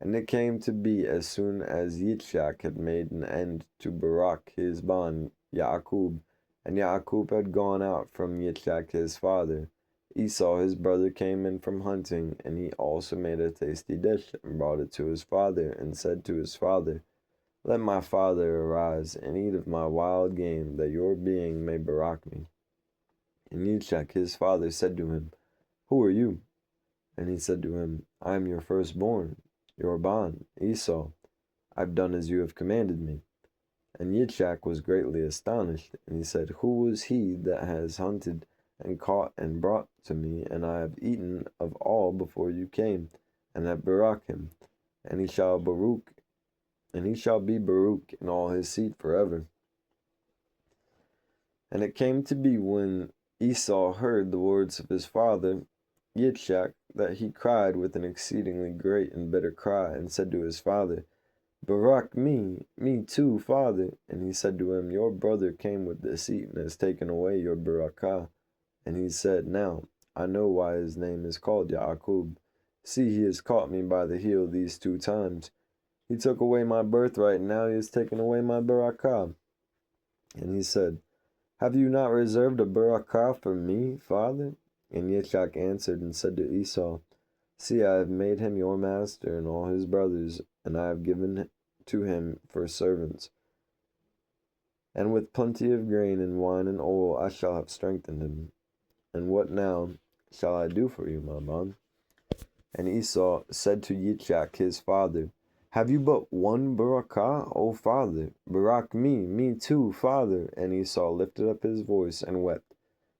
And it came to be, as soon as Yitzchak had made an end to barak his bond Yaakub, and Yaakub had gone out from Yitzchak his father, Esau his brother came in from hunting, and he also made a tasty dish, and brought it to his father, and said to his father, let my father arise, and eat of my wild game, that your being may barak me. And Yitzchak his father said to him, who are you? And he said to him, I am your firstborn, your bond, Esau. I've done as you have commanded me. And Yitzchak was greatly astonished, and he said, who is he that has hunted and caught and brought to me, and I have eaten of all before you came, and have barak him, and he shall be Baruch in all his seed forever. And it came to be, when Esau heard the words of his father Yitzchak, that he cried with an exceedingly great and bitter cry, and said to his father, barak me too, father. And he said to him, your brother came with deceit, and has taken away your barakah. And he said, now I know why his name is called Yaakub. See, he has caught me by the heel these 2 times. He took away my birthright, and now he has taken away my barakah. And he said, have you not reserved a barakah for me, father? And Yitzchak answered and said to Esau, see, I have made him your master and all his brothers, and I have given to him for servants. And with plenty of grain and wine and oil I shall have strengthened him. And what now shall I do for you, my bond? And Esau said to Yitzchak his father, have you but one barakah, O father? Barak me too, father. And Esau lifted up his voice and wept.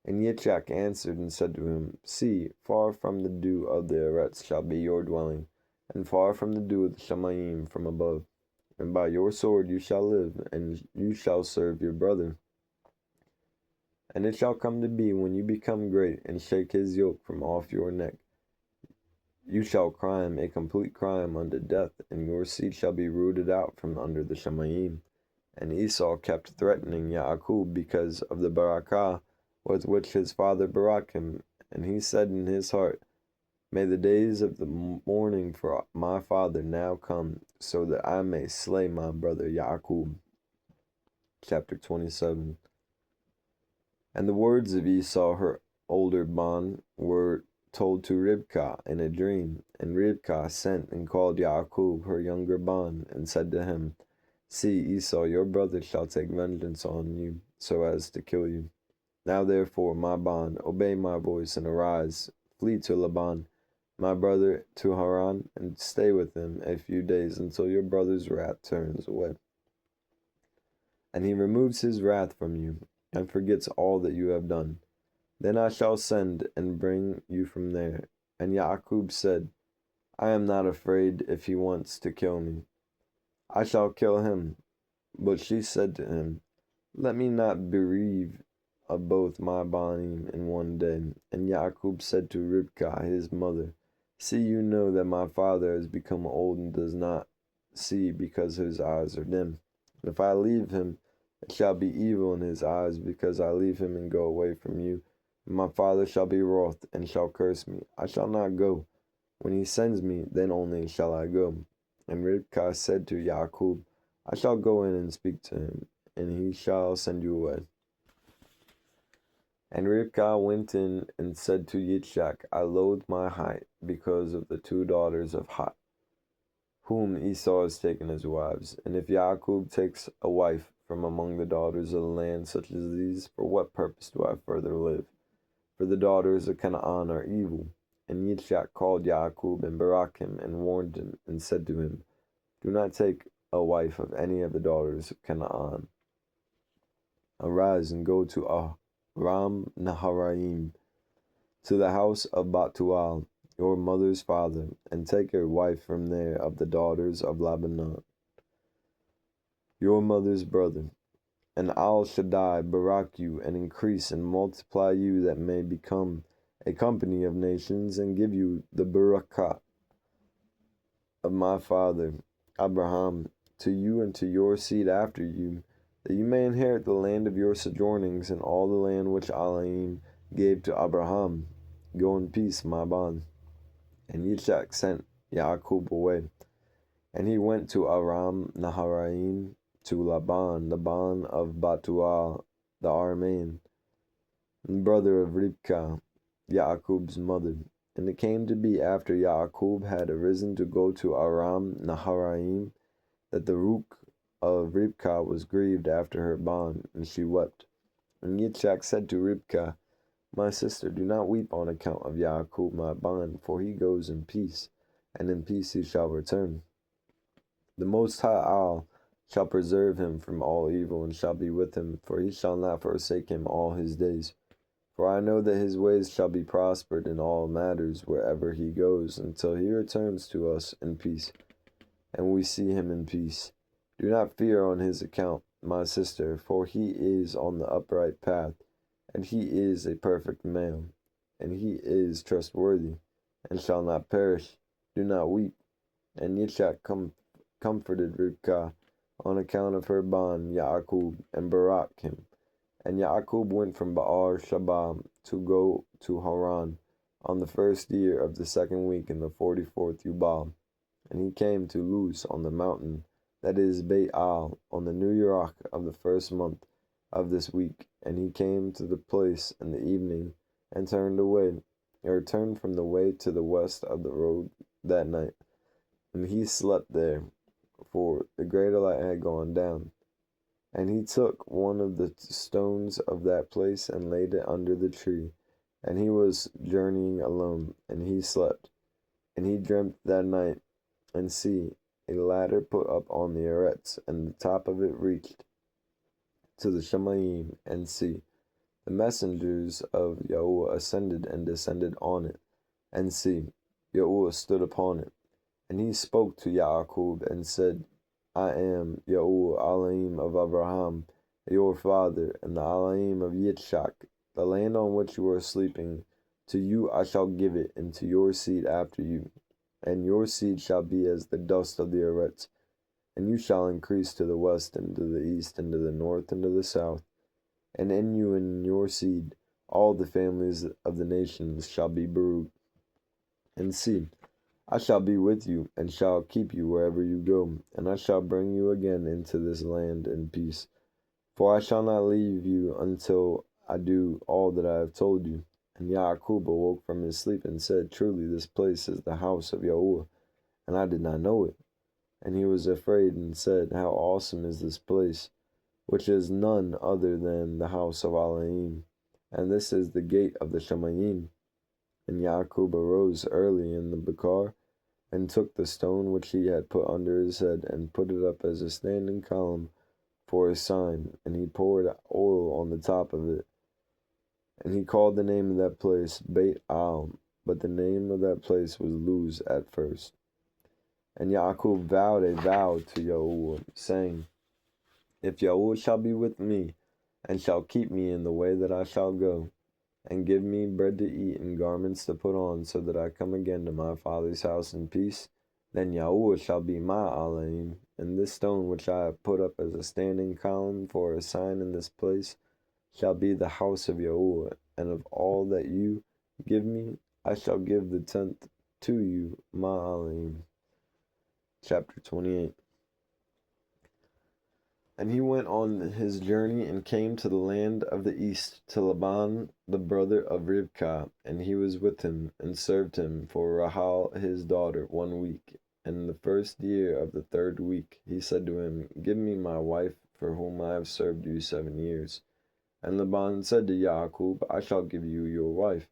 And Yitzchak answered and said to him, see, far from the dew of the Eretz shall be your dwelling, and far from the dew of the Shamayim from above. And by your sword you shall live, and you shall serve your brother. And it shall come to be, when you become great, and shake his yoke from off your neck, you shall crime a complete crime unto death, and your seed shall be rooted out from under the Shamayim. And Esau kept threatening Yaakub because of the barakah with which his father barak him. And he said in his heart, may the days of the mourning for my father now come, so that I may slay my brother Yaakub. Chapter 27. And the words of Esau, her older bond, were told to Ribkah in a dream. And Ribkah sent and called Yaakub, her younger bond, and said to him, see, Esau your brother shall take vengeance on you, so as to kill you. Now therefore, my bond, obey my voice, and arise, flee to Laban, my brother to Haran and stay with him a few days until your brother's wrath turns away. And he removes his wrath from you and forgets all that you have done. Then I shall send and bring you from there. And Yaakub said, I am not afraid if he wants to kill me. I shall kill him. But she said to him, let me not bereave of both my banim in one day. And Yaakub said to Ribkah his mother, see, you know that my father has become old and does not see because his eyes are dim. If I leave him, it shall be evil in his eyes because I leave him and go away from you. And my father shall be wroth and shall curse me. I shall not go. When he sends me, then only shall I go. And Ribkah said to Yaakub, I shall go in and speak to him, and he shall send you away. And Ribkah went in and said to Yitzchak, I loathe my height because of the two daughters of Het, whom Esau has taken as wives. And if Yaakub takes a wife from among the daughters of the land such as these, for what purpose do I further live? For the daughters of Canaan are evil. And Yitzchak called Yaakub and barak him and warned him and said to him, do not take a wife of any of the daughters of Canaan. Arise and go to Aram Naharaim, to the house of Batual, your mother's father, and take a wife from there of the daughters of Laban, your mother's brother. And Al Shaddai barak you and increase and multiply you that may become a company of nations and give you the barakah of my father Abraham to you and to your seed after you, that you may inherit the land of your sojournings and all the land which Elohim gave to Abraham. Go in peace, my bond. And Yitzchak sent Yaakub away, and he went to Aram Naharaim to Laban, the bond of Batual the Aramean, brother of Ribkah, Yaakub's mother. And it came to be after Yaakub had arisen to go to Aram Naharaim, that the rook of Ribkah was grieved after her bond, and she wept. And Yitzchak said to Ribkah, my sister, do not weep on account of Yaakub my bond, for he goes in peace, and in peace he shall return. The Most High Al shall preserve him from all evil, and shall be with him, for he shall not forsake him all his days. For I know that his ways shall be prospered in all matters wherever he goes, until he returns to us in peace, and we see him in peace. Do not fear on his account, my sister, for he is on the upright path, and he is a perfect man, and he is trustworthy, and shall not perish. Do not weep. And Yitzchak comforted Ribkah on account of her bond Yaakub, and barak him. And Yaakub went from Baal Shabam to go to Haran on the first year of the second week in the 44th Yublym. And he came to Luz on the mountain, that is Beit Al, on the new year of the first month of this week. And he came to the place in the evening, and turned from the way to the west of the road that night. And he slept there, for the greater light had gone down. And he took one of the stones of that place and laid it under the tree. And he was journeying alone, and he slept. And he dreamt that night, and see, a ladder put up on the arets, and the top of it reached to the Shemayim, and see, the messengers of Yahuwah ascended and descended on it, and see, Yahuwah stood upon it. And he spoke to Yaakub and said, I am Yahuwah Elohim of Abraham, your father, and the Elohim of Yitzchak. The land on which you are sleeping, to you I shall give it, and to your seed after you. And your seed shall be as the dust of the arets, and you shall increase to the west, and to the east, and to the north, and to the south. And in you and in your seed all the families of the nations shall be bereaved. And see, I shall be with you, and shall keep you wherever you go, and I shall bring you again into this land in peace. For I shall not leave you until I do all that I have told you. And Yaakub awoke from his sleep and said, truly this place is the house of Yahuwah, and I did not know it. And he was afraid and said, how awesome is this place, which is none other than the house of Elohim, and this is the gate of the Shemayim. And Yaakub arose early in the Bakar, and took the stone which he had put under his head, and put it up as a standing column for a sign, and he poured oil on the top of it. And he called the name of that place Beit Al, but the name of that place was Luz at first. And Yaakub vowed a vow to Yahuwah, saying, If Yahuwah shall be with me, and shall keep me in the way that I shall go, and give me bread to eat and garments to put on, so that I come again to my father's house in peace, then Yahuwah shall be my Elohim, and this stone which I have put up as a standing column for a sign in this place shall be the house of Yahuwah, and of all that you give me, I shall give the tenth to you, my Elohim. Chapter 28. And he went on his journey and came to the land of the east, to Laban the brother of Rivkah, and he was with him, and served him for Rahel his daughter 1 week. And in the first year of the 3rd week he said to him, Give me my wife, for whom I have served you 7 years. And Laban said to Yaakub, I shall give you your wife.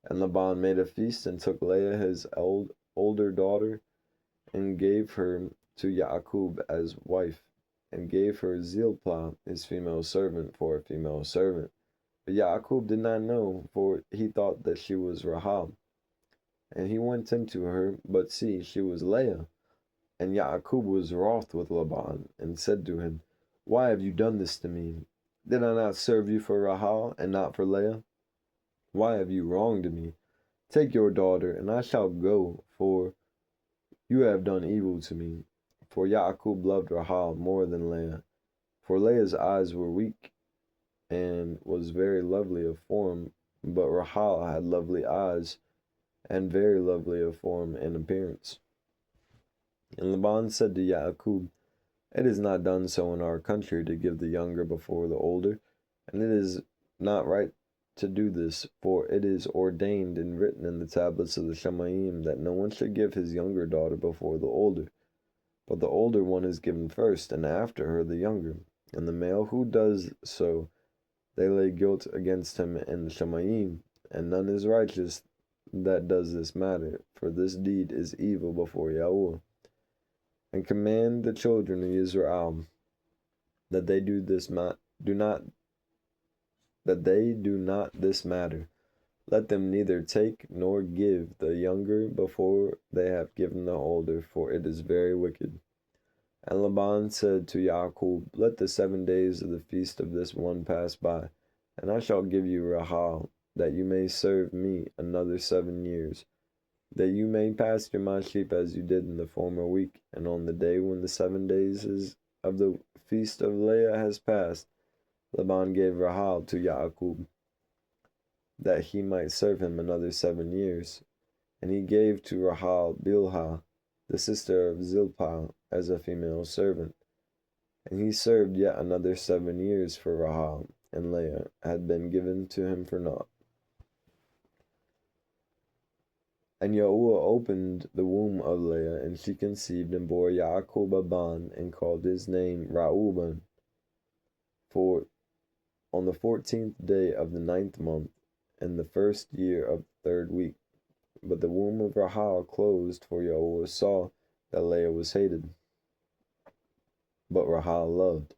And Laban made a feast, and took Leah his older daughter, and gave her to Yaakub as wife, and gave her Zilpah his female servant for a female servant. But Yaakub did not know, for he thought that she was Rahab. And he went into her, but see, she was Leah. And Yaakub was wroth with Laban, and said to him, Why have you done this to me? Did I not serve you for Rahel, and not for Leah? Why have you wronged me? Take your daughter, and I shall go, for you have done evil to me. For Yaakub loved Rahel more than Leah. For Leah's eyes were weak, and was very lovely of form, but Rahel had lovely eyes, and very lovely of form and appearance. And Laban said to Yaakub, It is not done so in our country to give the younger before the older, and it is not right to do this, for it is ordained and written in the tablets of the Shemaim that no one should give his younger daughter before the older. But the older one is given first, and after her the younger. And the male who does so, they lay guilt against him in the Shemaim, and none is righteous that does this matter, for this deed is evil before Yahuwah. And command the children of Israel that they do not this matter. Let them neither take nor give the younger before they have given the older, for it is very wicked. And Laban said to Yaakub, Let the 7 days of the feast of this one pass by, and I shall give you Rahel, that you may serve me another 7 years, that you may pasture my sheep as you did in the former week. And on the day when the 7 days of the feast of Leah has passed, Laban gave Rahel to Yaakub, that he might serve him another 7 years. And he gave to Rahel Bilhah, the sister of Zilpah, as a female servant. And he served yet another 7 years for Rahel, and Leah had been given to him for naught. And Yahuwah opened the womb of Leah, and she conceived and bore Yaakub a ban, and called his name Reuben. For on the 14th day of the 9th month, in the 1st year of the 3rd week. But the womb of Rahel closed, for Yahuwah saw that Leah was hated, but Rahel loved.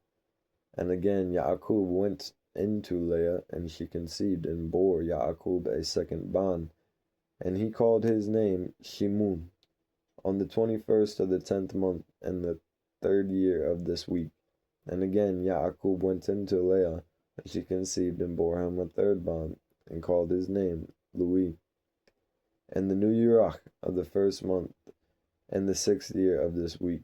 And again Yaakub went into Leah, and she conceived and bore Yaakub a second ban, and he called his name Shimun, on the 21st of the 10th month, in the 3rd year of this week. And again Yaakub went into Leah, and she conceived and bore him a third ban, and called his name Louis. And the new Yurach of the 1st month, and the 6th year of this week.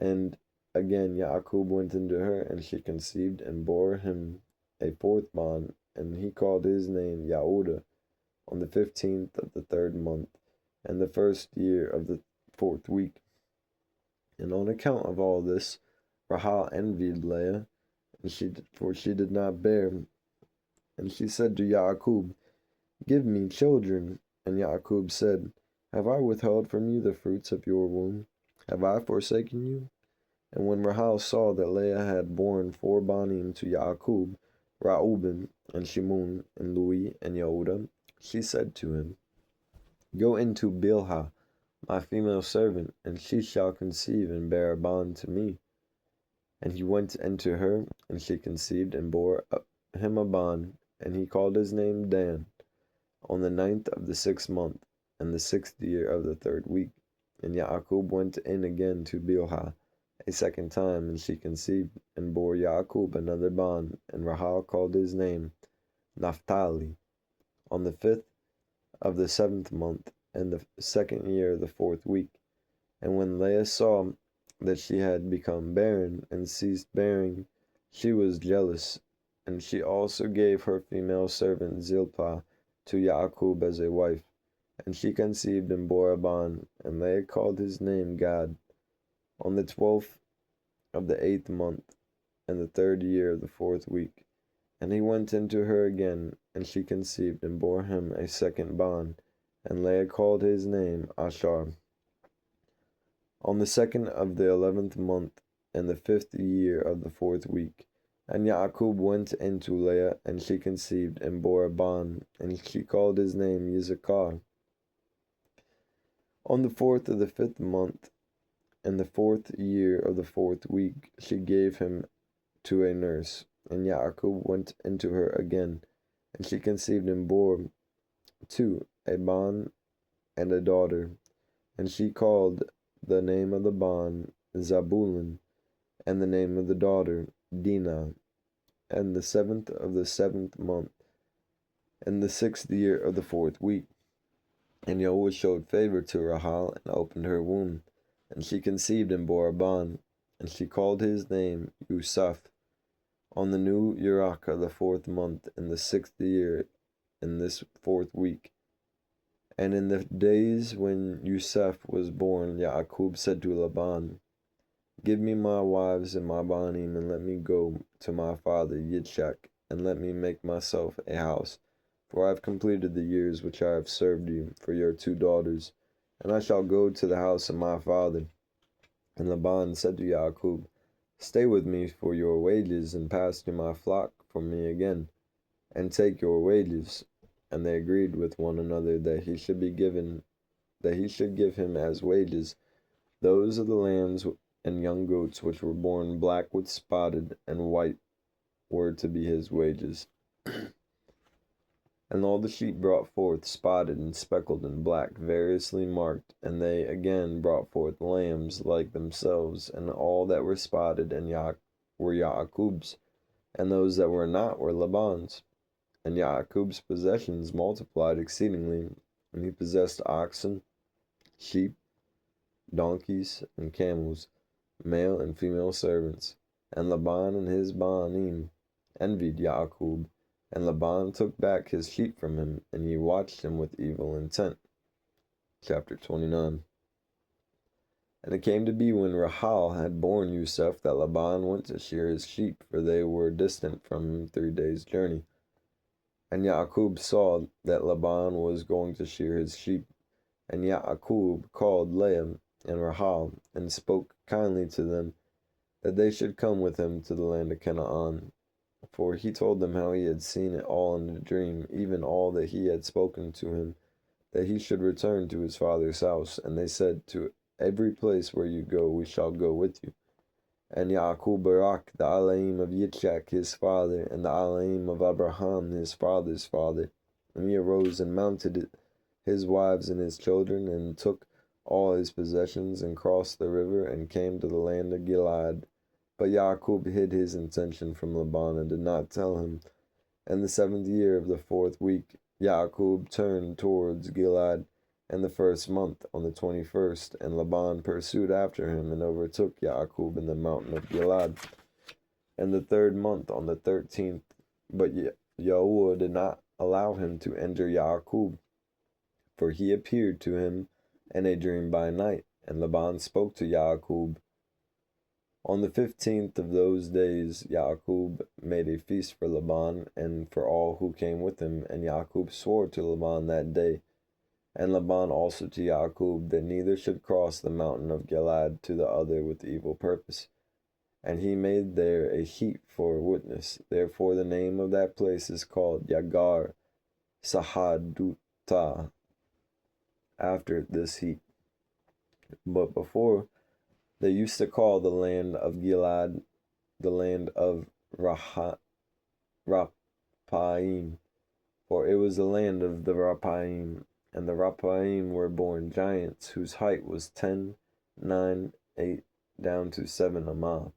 And again Yaakub went into her, and she conceived and bore him a 4th ban, and he called his name Yahudah, on the 15th of the 3rd month, and the 1st year of the 4th week. And on account of all this, Rahel envied Leah, for she did not bear. And she said to Yaakub, Give me children. And Yaakub said, Have I withheld from you the fruits of your womb? Have I forsaken you? And when Rahel saw that Leah had borne 4 banim to Yaakub, Reuben, and Shimon, and Louis, and Yehudah, she said to him, Go into Bilhah, my female servant, and she shall conceive and bear a bond to me. And he went into her, and she conceived and bore him a bond, and he called his name Dan, on the 9th of the 6th month, and the 6th year of the 3rd week. And Yaakub went in again to Bilhah a second time, and she conceived and bore Yaakub another bond, and Rahel called his name Naphtali, on the 5th of the 7th month, and the 2nd year of the 4th week. And when Leah saw that she had become barren and ceased bearing, she was jealous, and she also gave her female servant Zilpah to Yaakub as a wife. And she conceived and bore a bond, and Leah called his name Gad, on the 12th of the 8th month, and the 3rd year of the 4th week. And he went into her again, and she conceived and bore him a second bond, and Leah called his name Asher. On the 2nd of the 11th month, and the 5th year of the 4th week. And Yaakub went into Leah, and she conceived and bore a bond, and she called his name Yisachar. On the 4th of the 5th month, and the 4th year of the 4th week, she gave him to a nurse. And Yaakub went into her again, and she conceived and bore two, a bond and a daughter. And she called the name of the bond Zabulon, and the name of the daughter Dinah. And the 7th of the 7th month, and the 6th year of the 4th week. And Yahweh showed favor to Rahel, and opened her womb, and she conceived and bore a bond, and she called his name Yusuf. On the new Uraka, the 4th month, in the 6th year, in this 4th week. And in the days when Yusuf was born, Yaakub said to Laban, Give me my wives and my banim, and let me go to my father Yitzchak, and let me make myself a house. For I have completed the years which I have served you for your 2 daughters, and I shall go to the house of my father. And Laban said to Yaakub, Stay with me for your wages, and pasture my flock for me again, and take your wages. And they agreed with one another that he should give him as wages those of the lambs and young goats which were born black with spotted and white were to be his wages. And all the sheep brought forth spotted and speckled and black, variously marked, and they again brought forth lambs like themselves, and all that were spotted and were Yaakub's, and those that were not were Laban's. And Yaakub's possessions multiplied exceedingly, and he possessed oxen, sheep, donkeys, and camels, male and female servants. And Laban and his banim envied Yaakub, and Laban took back his sheep from him, and he watched him with evil intent. Chapter 29. And it came to be when Rahel had borne Yusuf that Laban went to shear his sheep, for they were distant from him 3 days' journey. And Yaakub saw that Laban was going to shear his sheep. And Yaakub called Leah and Rahel, and spoke kindly to them, that they should come with him to the land of Canaan. For he told them how he had seen it all in a dream, even all that he had spoken to him, that he should return to his father's house. And they said, To every place where you go, we shall go with you. And Yaakub barak the Alaim of Yitzchak his father, and the Alaim of Abraham his father's father. And he arose and mounted his wives and his children, and took all his possessions, and crossed the river, and came to the land of Gilead. But Yaakub hid his intention from Laban, and did not tell him. And the 7th year of the 4th week, Yaakub turned towards Gilead, and the 1st month, on the 21st, and Laban pursued after him, and overtook Yaakub in the mountain of Gilead. And the 3rd month, on the 13th, but Yahuwah did not allow him to enter Yaakub, for he appeared to him in a dream by night. And Laban spoke to Yaakub. On the 15th of those days, Yaakub made a feast for Laban and for all who came with him, and Yaakub swore to Laban that day, and Laban also to Yaakub, that neither should cross the mountain of Gilead to the other with evil purpose. And he made there a heap for a witness. Therefore the name of that place is called Yagar Sahadutah. after this heat. But before, they used to call the land of Gilad the land of Raphaim, for it was the land of the Raphaim, and the Raphaim were born giants whose height was 10, 9, 8, down to 7 amah.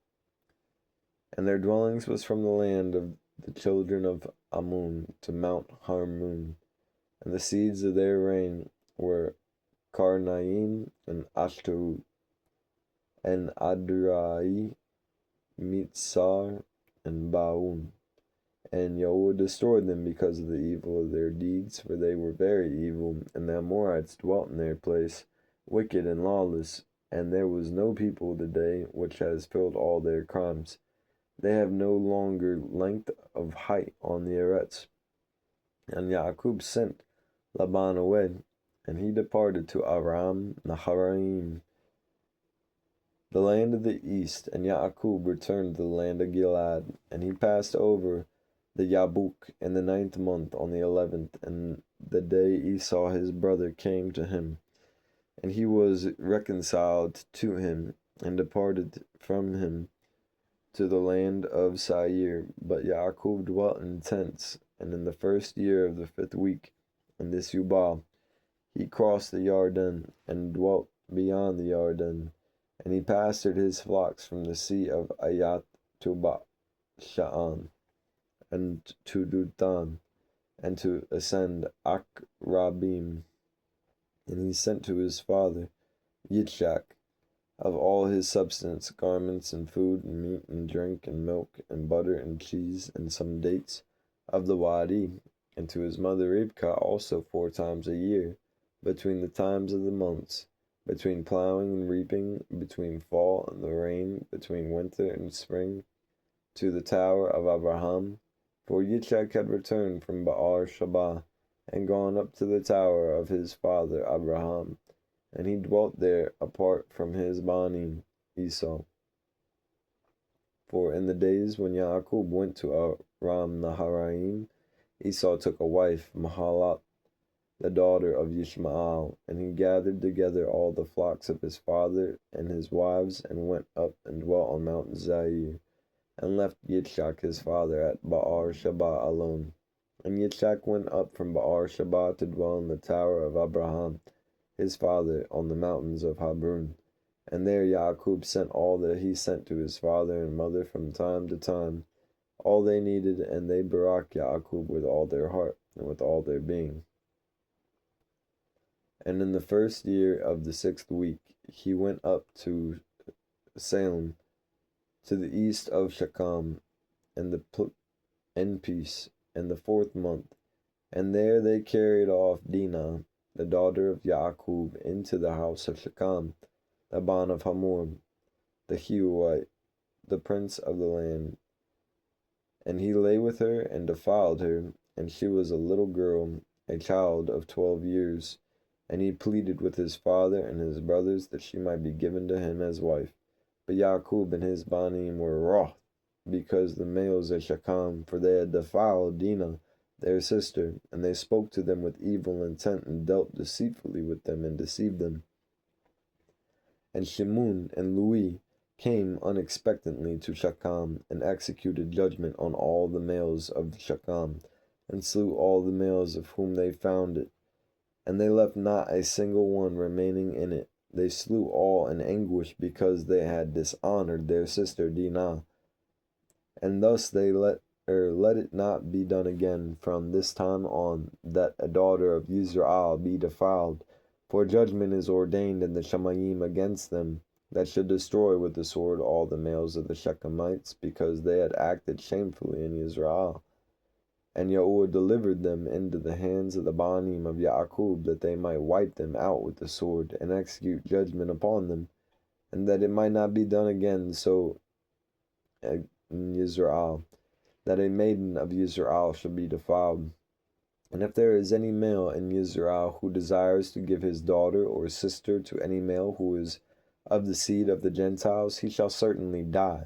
And their dwellings was from the land of the children of Ammon to Mount Harmon, and the seeds of their reign were Karnaim and Ashtaroth, and Adrai, Mitzar, and Baun. And Yahweh destroyed them because of the evil of their deeds, for they were very evil, and the Amorites dwelt in their place, wicked and lawless, and there was no people today which has filled all their crimes. They have no longer length of height on the Eretz. And Yaakov sent Laban away, and he departed to Aram Naharaim, the land of the east, and Yaakov returned to the land of Gilad, and he passed over the Yabuk in the 9th month on the 11th, and the day Esau his brother came to him, and he was reconciled to him, and departed from him to the land of Seir. But Yaakov dwelt in tents, and in the 1st year of the 5th week, in this Yubal, he crossed the Jordan, and dwelt beyond the Jordan, and he pastured his flocks from the sea of Ayat to Sha'an, and to Dutan, and to ascend Akrabim. And he sent to his father Yitzchak of all his substance, garments and food and meat and drink and milk and butter and cheese and some dates of the Wadi, and to his mother Rivkah also 4 times a year, between the times of the months, between plowing and reaping, between fall and the rain, between winter and spring, to the tower of Abraham. For Yitzchak had returned from Baal Shabah, and gone up to the tower of his father Abraham, and he dwelt there apart from his Banim, Esau. For in the days when Yaakov went to Aram Naharaim, Esau took a wife, Mahalat, the daughter of Yishmael, and he gathered together all the flocks of his father and his wives, and went up and dwelt on Mount Zair, and left Yitzchak his father at Baal Shabah alone. And Yitzchak went up from Baal Shabah to dwell in the tower of Abraham, his father, on the mountains of Hebron. And there Yaakov sent all that he sent to his father and mother from time to time, all they needed, and they barak Yaakov with all their heart and with all their being. And in the 1st year of the 6th week, he went up to Salem, to the east of Shechem, in peace, in the 4th month. And there they carried off Dinah, the daughter of Yaakov, into the house of Shechem, Laban of Hamor, the Hewite, the prince of the land. And he lay with her and defiled her, and she was a little girl, a child of 12 years. And he pleaded with his father and his brothers that she might be given to him as wife. But Yaakov and his Banim were wroth, because the males of Shechem, for they had defiled Dinah, their sister, and they spoke to them with evil intent, and dealt deceitfully with them, and deceived them. And Shemun and Lui came unexpectedly to Shechem, and executed judgment on all the males of Shechem, and slew all the males of whom they found it. And they left not a single one remaining in it. They slew all in anguish, because they had dishonored their sister Dinah. And thus they let it not be done again from this time on, that a daughter of Yisrael be defiled. For judgment is ordained in the Shemayim against them, that should destroy with the sword all the males of the Shechemites, because they had acted shamefully in Israel. And Yahuwah delivered them into the hands of the Banim of Yaakov, that they might wipe them out with the sword, and execute judgment upon them, and that it might not be done again so in Yisrael, that a maiden of Yisrael shall be defiled. And if there is any male in Yisrael who desires to give his daughter or sister to any male who is of the seed of the Gentiles, he shall certainly die.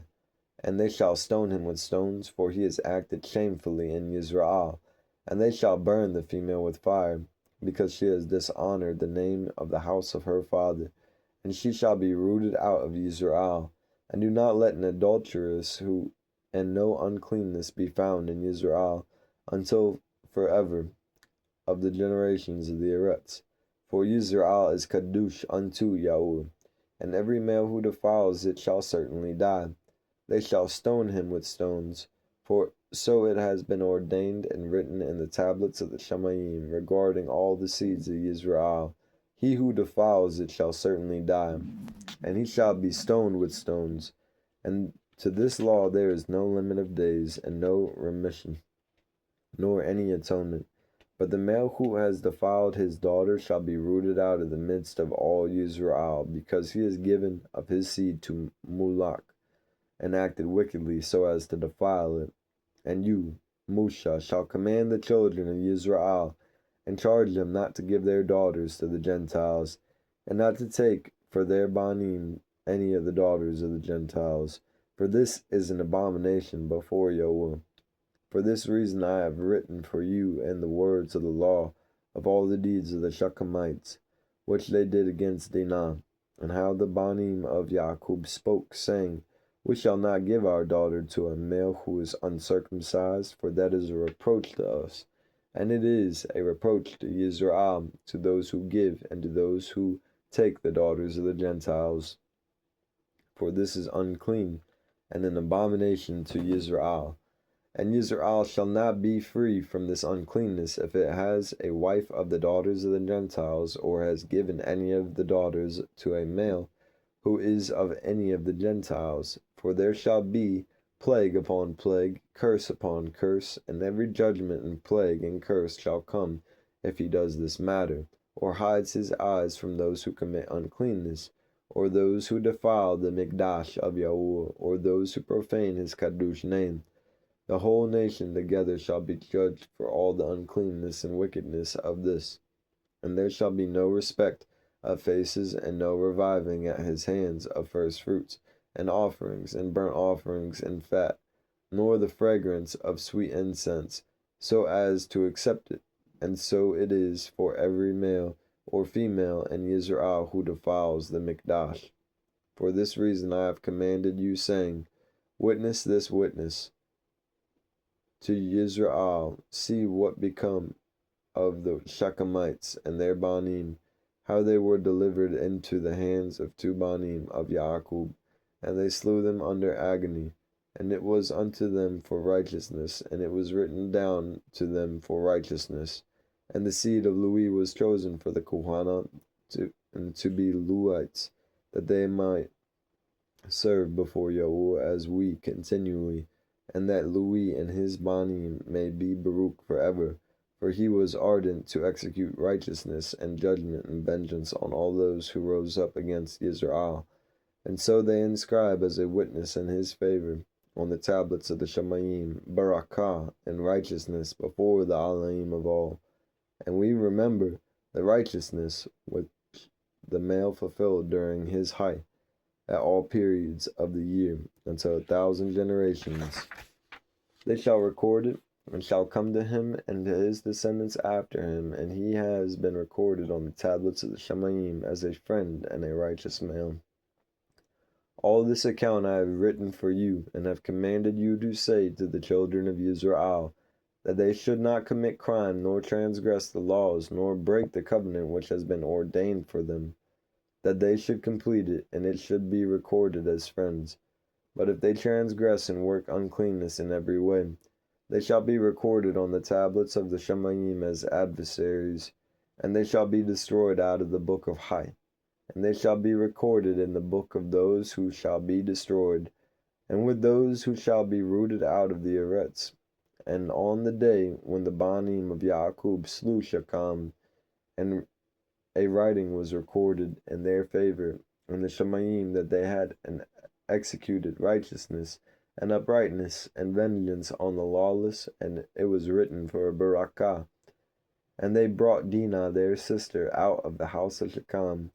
And they shall stone him with stones, for he has acted shamefully in Yisrael. And they shall burn the female with fire. because she has dishonored the name of the house of her father, and she shall be rooted out of Israel. And do not let an adulteress and no uncleanness be found in Israel until forever of the generations of the Eretz. For Israel is Kadush unto Yahweh, and every male who defiles it shall certainly die. They shall stone him with stones, for so it has been ordained and written in the tablets of the Shemayim regarding all the seeds of Israel. He who defiles it shall certainly die, and he shall be stoned with stones. And to this law there is no limit of days, and no remission, nor any atonement. But the male who has defiled his daughter shall be rooted out of the midst of all Israel, because he has given of his seed to Moloch, and acted wickedly so as to defile it. And you, Musha, shall command the children of Israel, and charge them not to give their daughters to the Gentiles, and not to take for their banim any of the daughters of the Gentiles, for this is an abomination before Yahweh. For this reason I have written for you in the words of the law of all the deeds of the Shechemites, which they did against Dinah, and how the banim of Jacob spoke, saying, We shall not give our daughter to a male who is uncircumcised, for that is a reproach to us. And it is a reproach to Israel, to those who give, and to those who take the daughters of the Gentiles. For this is unclean, and an abomination to Israel. And Israel shall not be free from this uncleanness if it has a wife of the daughters of the Gentiles, or has given any of the daughters to a male who is of any of the Gentiles. For there shall be plague upon plague, curse upon curse, and every judgment and plague and curse shall come if he does this matter, or hides his eyes from those who commit uncleanness, or those who defile the Mikdash of Yahweh, or those who profane his Kadush name. The whole nation together shall be judged for all the uncleanness and wickedness of this. And there shall be no respect of faces, and no reviving at his hands of first fruits, and offerings, and burnt offerings, and fat, nor the fragrance of sweet incense, so as to accept it. And so it is for every male or female in Israel who defiles the Mikdash. For this reason I have commanded you, saying, Witness this witness to Israel, see what become of the Shechemites and their banim, how they were delivered into the hands of two banim of Jacob, and they slew them under agony. And it was unto them for righteousness, and it was written down to them for righteousness. And the seed of Levi was chosen for the Kohanah to be Levites, that they might serve before Yahweh as we continually, and that Levi and his banim may be Baruch forever. For he was ardent to execute righteousness and judgment and vengeance on all those who rose up against Israel. And so they inscribe as a witness in his favor on the tablets of the Shemayim, Barakah, and righteousness before the Alaim of all. And we remember the righteousness which the male fulfilled during his height at all periods of the year, until 1,000 generations. They shall record it, and shall come to him and to his descendants after him, and he has been recorded on the tablets of the Shemayim as a friend and a righteous male. All this account I have written for you, and have commanded you to say to the children of Israel, that they should not commit crime, nor transgress the laws, nor break the covenant which has been ordained for them, that they should complete it, and it should be recorded as friends. But if they transgress and work uncleanness in every way, they shall be recorded on the tablets of the Shemayim as adversaries, and they shall be destroyed out of the book of Hai, and they shall be recorded in the book of those who shall be destroyed, and with those who shall be rooted out of the Eretz. And on the day when the banim of Jacob slew Shechem, and a writing was recorded in their favor in the Shemayim that they had executed righteousness and uprightness and vengeance on the lawless, and it was written for Barakah. And they brought Dinah their sister out of the house of Shechem,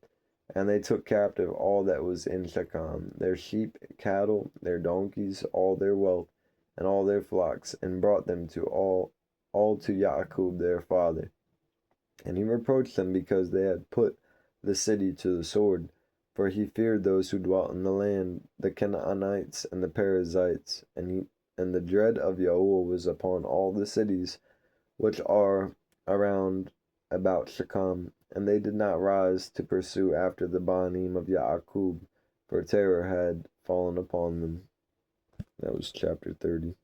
and they took captive all that was in Shechem, their sheep, cattle, their donkeys, all their wealth, and all their flocks, and brought them all to Jacob their father. And he reproached them because they had put the city to the sword, for he feared those who dwelt in the land, the Canaanites and the Perizzites, and the dread of Yahuwah was upon all the cities which are around about Shechem, and they did not rise to pursue after the Banim of Yaakub, for terror had fallen upon them. That was chapter 30.